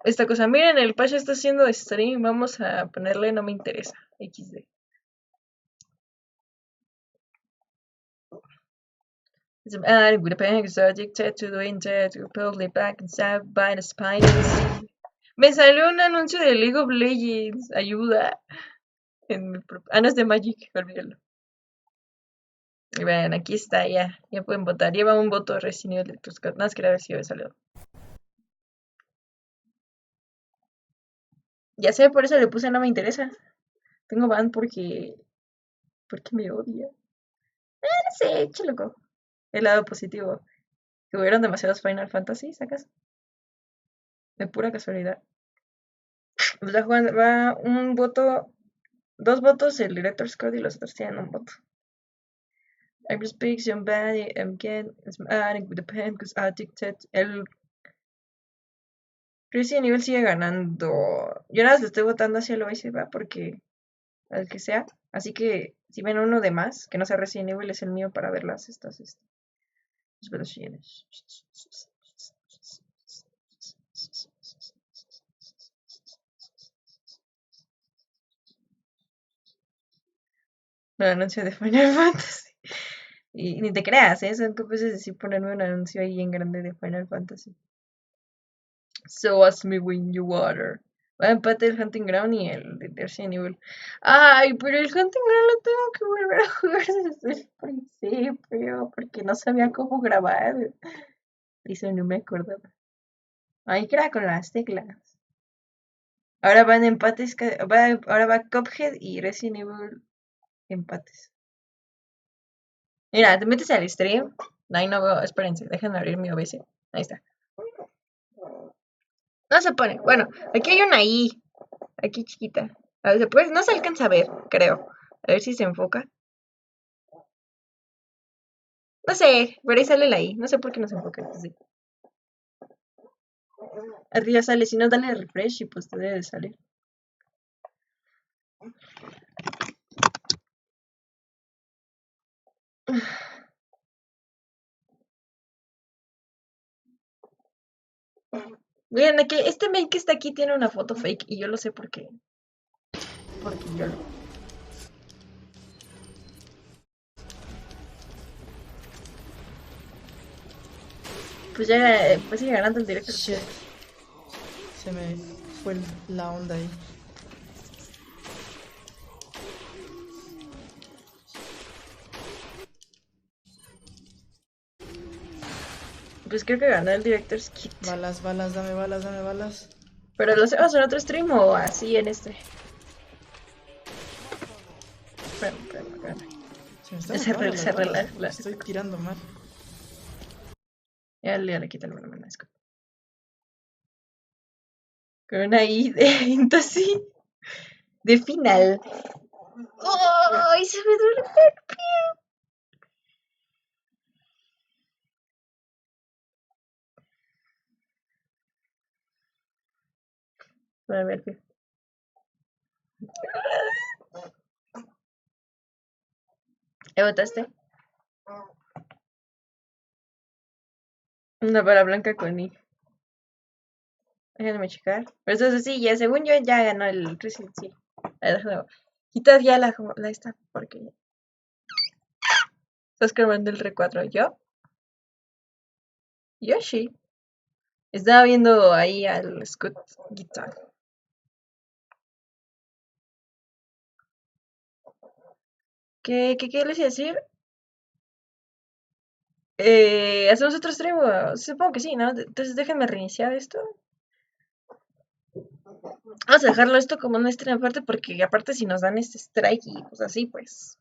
esta cosa. Miren, el Pasha está haciendo stream. Vamos a ponerle no me interesa. XD. With a pen addicted to the winter to pull me back inside by the spiders. Me salió un anuncio de League of Legends. Ayuda. No es de Magic, olvídalo. Y vean, aquí está, ya pueden votar. Lleva un voto Resident Evil de tus nada más quería ver si había salido. Ya sé, por eso le puse no me interesa. Tengo ban porque me odia. No sé, che loco. El lado positivo. Que hubieron demasiados Final Fantasy, ¿sacas? De pura casualidad. Va un voto, 2 votos el Director's Cut y los otros tienen un voto. I speak somebody again is adding with the pen because addicted. El Resident Evil sigue ganando. Yo nada más le estoy votando hacia el OS, va, porque al que sea. Así que si ven uno de más, que no sea Resident Evil, es el mío para verlas estas versiones. No, anuncio de Final Fantasy. Y ni te creas, son capaces de decir ponerme un anuncio ahí en grande de Final Fantasy. So ask me when you water. Va a empate el Hunting Ground y el de Resident Evil. Ay, pero el Hunting Ground lo tengo que volver a jugar desde el principio, porque no sabía cómo grabar. Eso no me acordaba. Ay, que era con las teclas. Ahora van empates, ahora va Cuphead y Resident Evil empates. Mira, te metes al stream. Ahí no veo, espérense, déjenme abrir mi OBS. Ahí está. No se pone. Bueno, aquí hay una I. Aquí chiquita. A ver, no se alcanza a ver, creo. A ver si se enfoca. No sé, por ahí sale la I. No sé por qué no se enfoca. Sí. Arriba sale, si no, dale refresh y pues te debe de salir. Miren, aquí, este mail que está aquí tiene una foto fake y yo lo sé por qué. Porque yo lo... Pues ya, pues sigue ganando el directo. Shit. Se me fue la onda ahí. pues creo que ganó el Director's Kit. Balas, balas, dame balas, dame balas. ¿Pero lo hacemos en otro stream o así en este? Espérame. Se me está Se botando relaja. la estoy tirando mal. Ya le quito el mano con una I de así. De final. ¡Ay! Se me duele el pie. A ver, ¿qué? ¿Ya votaste? Una bala blanca con I. Déjenme checar. Pero eso sí, ya según yo ya ganó el Resident Evil. Déjame quitar ya la esta porque estás grabando el R4. ¿Yo? Yoshi. Estaba viendo ahí al Scott Guitar. ¿Qué les iba a decir? ¿Hacemos otro stream? Supongo que sí, ¿no? Entonces déjenme reiniciar esto. Vamos a dejarlo esto como un stream aparte porque aparte si nos dan este strike y pues así pues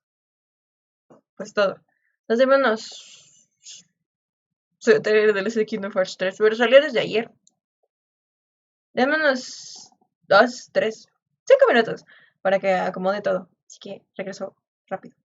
todo. Entonces démonos trailer del S Kingdom Hearts 3, pero salió desde ayer. Démonos 2, 3, 5 minutos para que acomode todo. Así que regreso rápido.